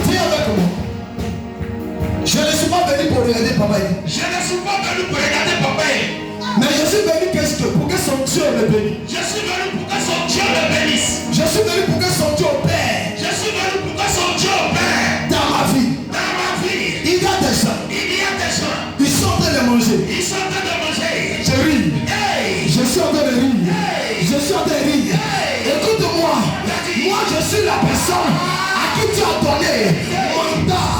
Dis avec moi. Je ne suis pas venu pour regarder papa. Je ne suis pas venu pour regarder papa. Mais je suis venu pour que son Dieu me bénisse. Je suis venu pour que son Dieu le bénisse. Je suis venu pour que son Dieu opère Je suis venu pour que son Dieu opère dans ma vie. dans ma vie. Il y a des gens, Il y a des gens, ils sont en train de manger. ils sont en train de manger. Je ris. Hey. Je suis en train de rire. Je suis en train de rire. Écoute-moi. Moi, je suis la personne à qui tu as donné mandat,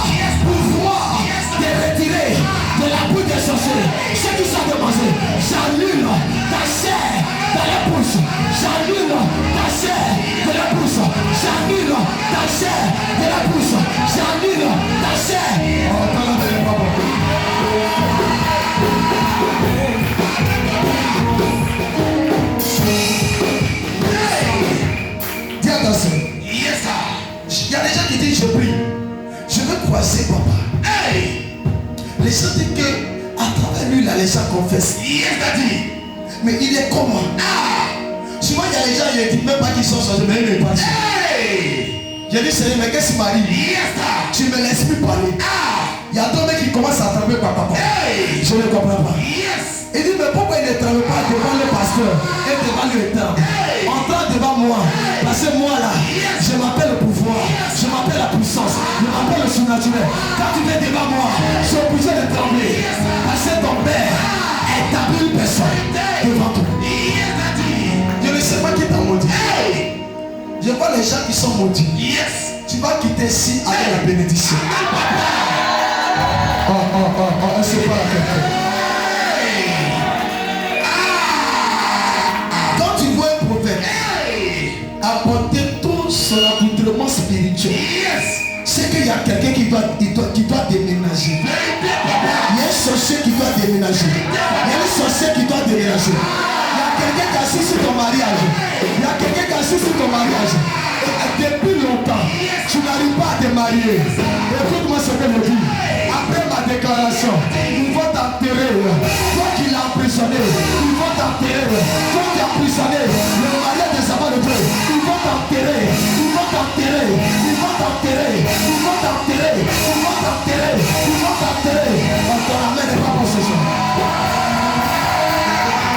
pouvoir de retirer de la bouche des sorciers. Ceux qui sont demandés, j'annule ta chair dans la pousse. J'annule ta chair de la pousse. J'annule ta chair de la pousse. J'annule ta chair. Oh, t'en as donné, papa. Dis attention. Yes, sir. Il y a des gens qui disent je prie. Je veux croiser papa. Hey. Les gens disent que à travers lui là les gens confessent. Yes, daddy. Mais il est comment? Souvent il y a des gens qui ne disent même pas qu'ils sont changés, mais ils ne pensent. Hey. J'ai dit Seigneur, mais qu'est-ce qui m'arrive? Yes, sir. Tu me laisses plus parler. Il y a d'autres mecs qui commencent à attraper par papa. Hey. Je ne comprends pas. Yes. Il dit mais pourquoi il ne travaille pas devant le pasteur et devant le temple? Entrant devant moi. Parce que moi là, je m'appelle le pouvoir, je m'appelle la puissance, je m'appelle le surnaturel. Quand tu viens devant moi, je suis obligé de trembler. Parce que ton père est ta maudit. Yes. Tu vas quitter ici avec la bénédiction. C'est pas la fête. Quand tu vois un prophète apporter tout son accoutrement spirituel, c'est qu'il y a quelqu'un qui doit déménager. Il y a un sorcier qui doit déménager. Il y a un sorcier qui doit déménager. Il y a quelqu'un qui assiste sur ton mariage. Il y a quelqu'un qui assiste sur ton mariage. Depuis longtemps, tu n'arrives pas à te marier.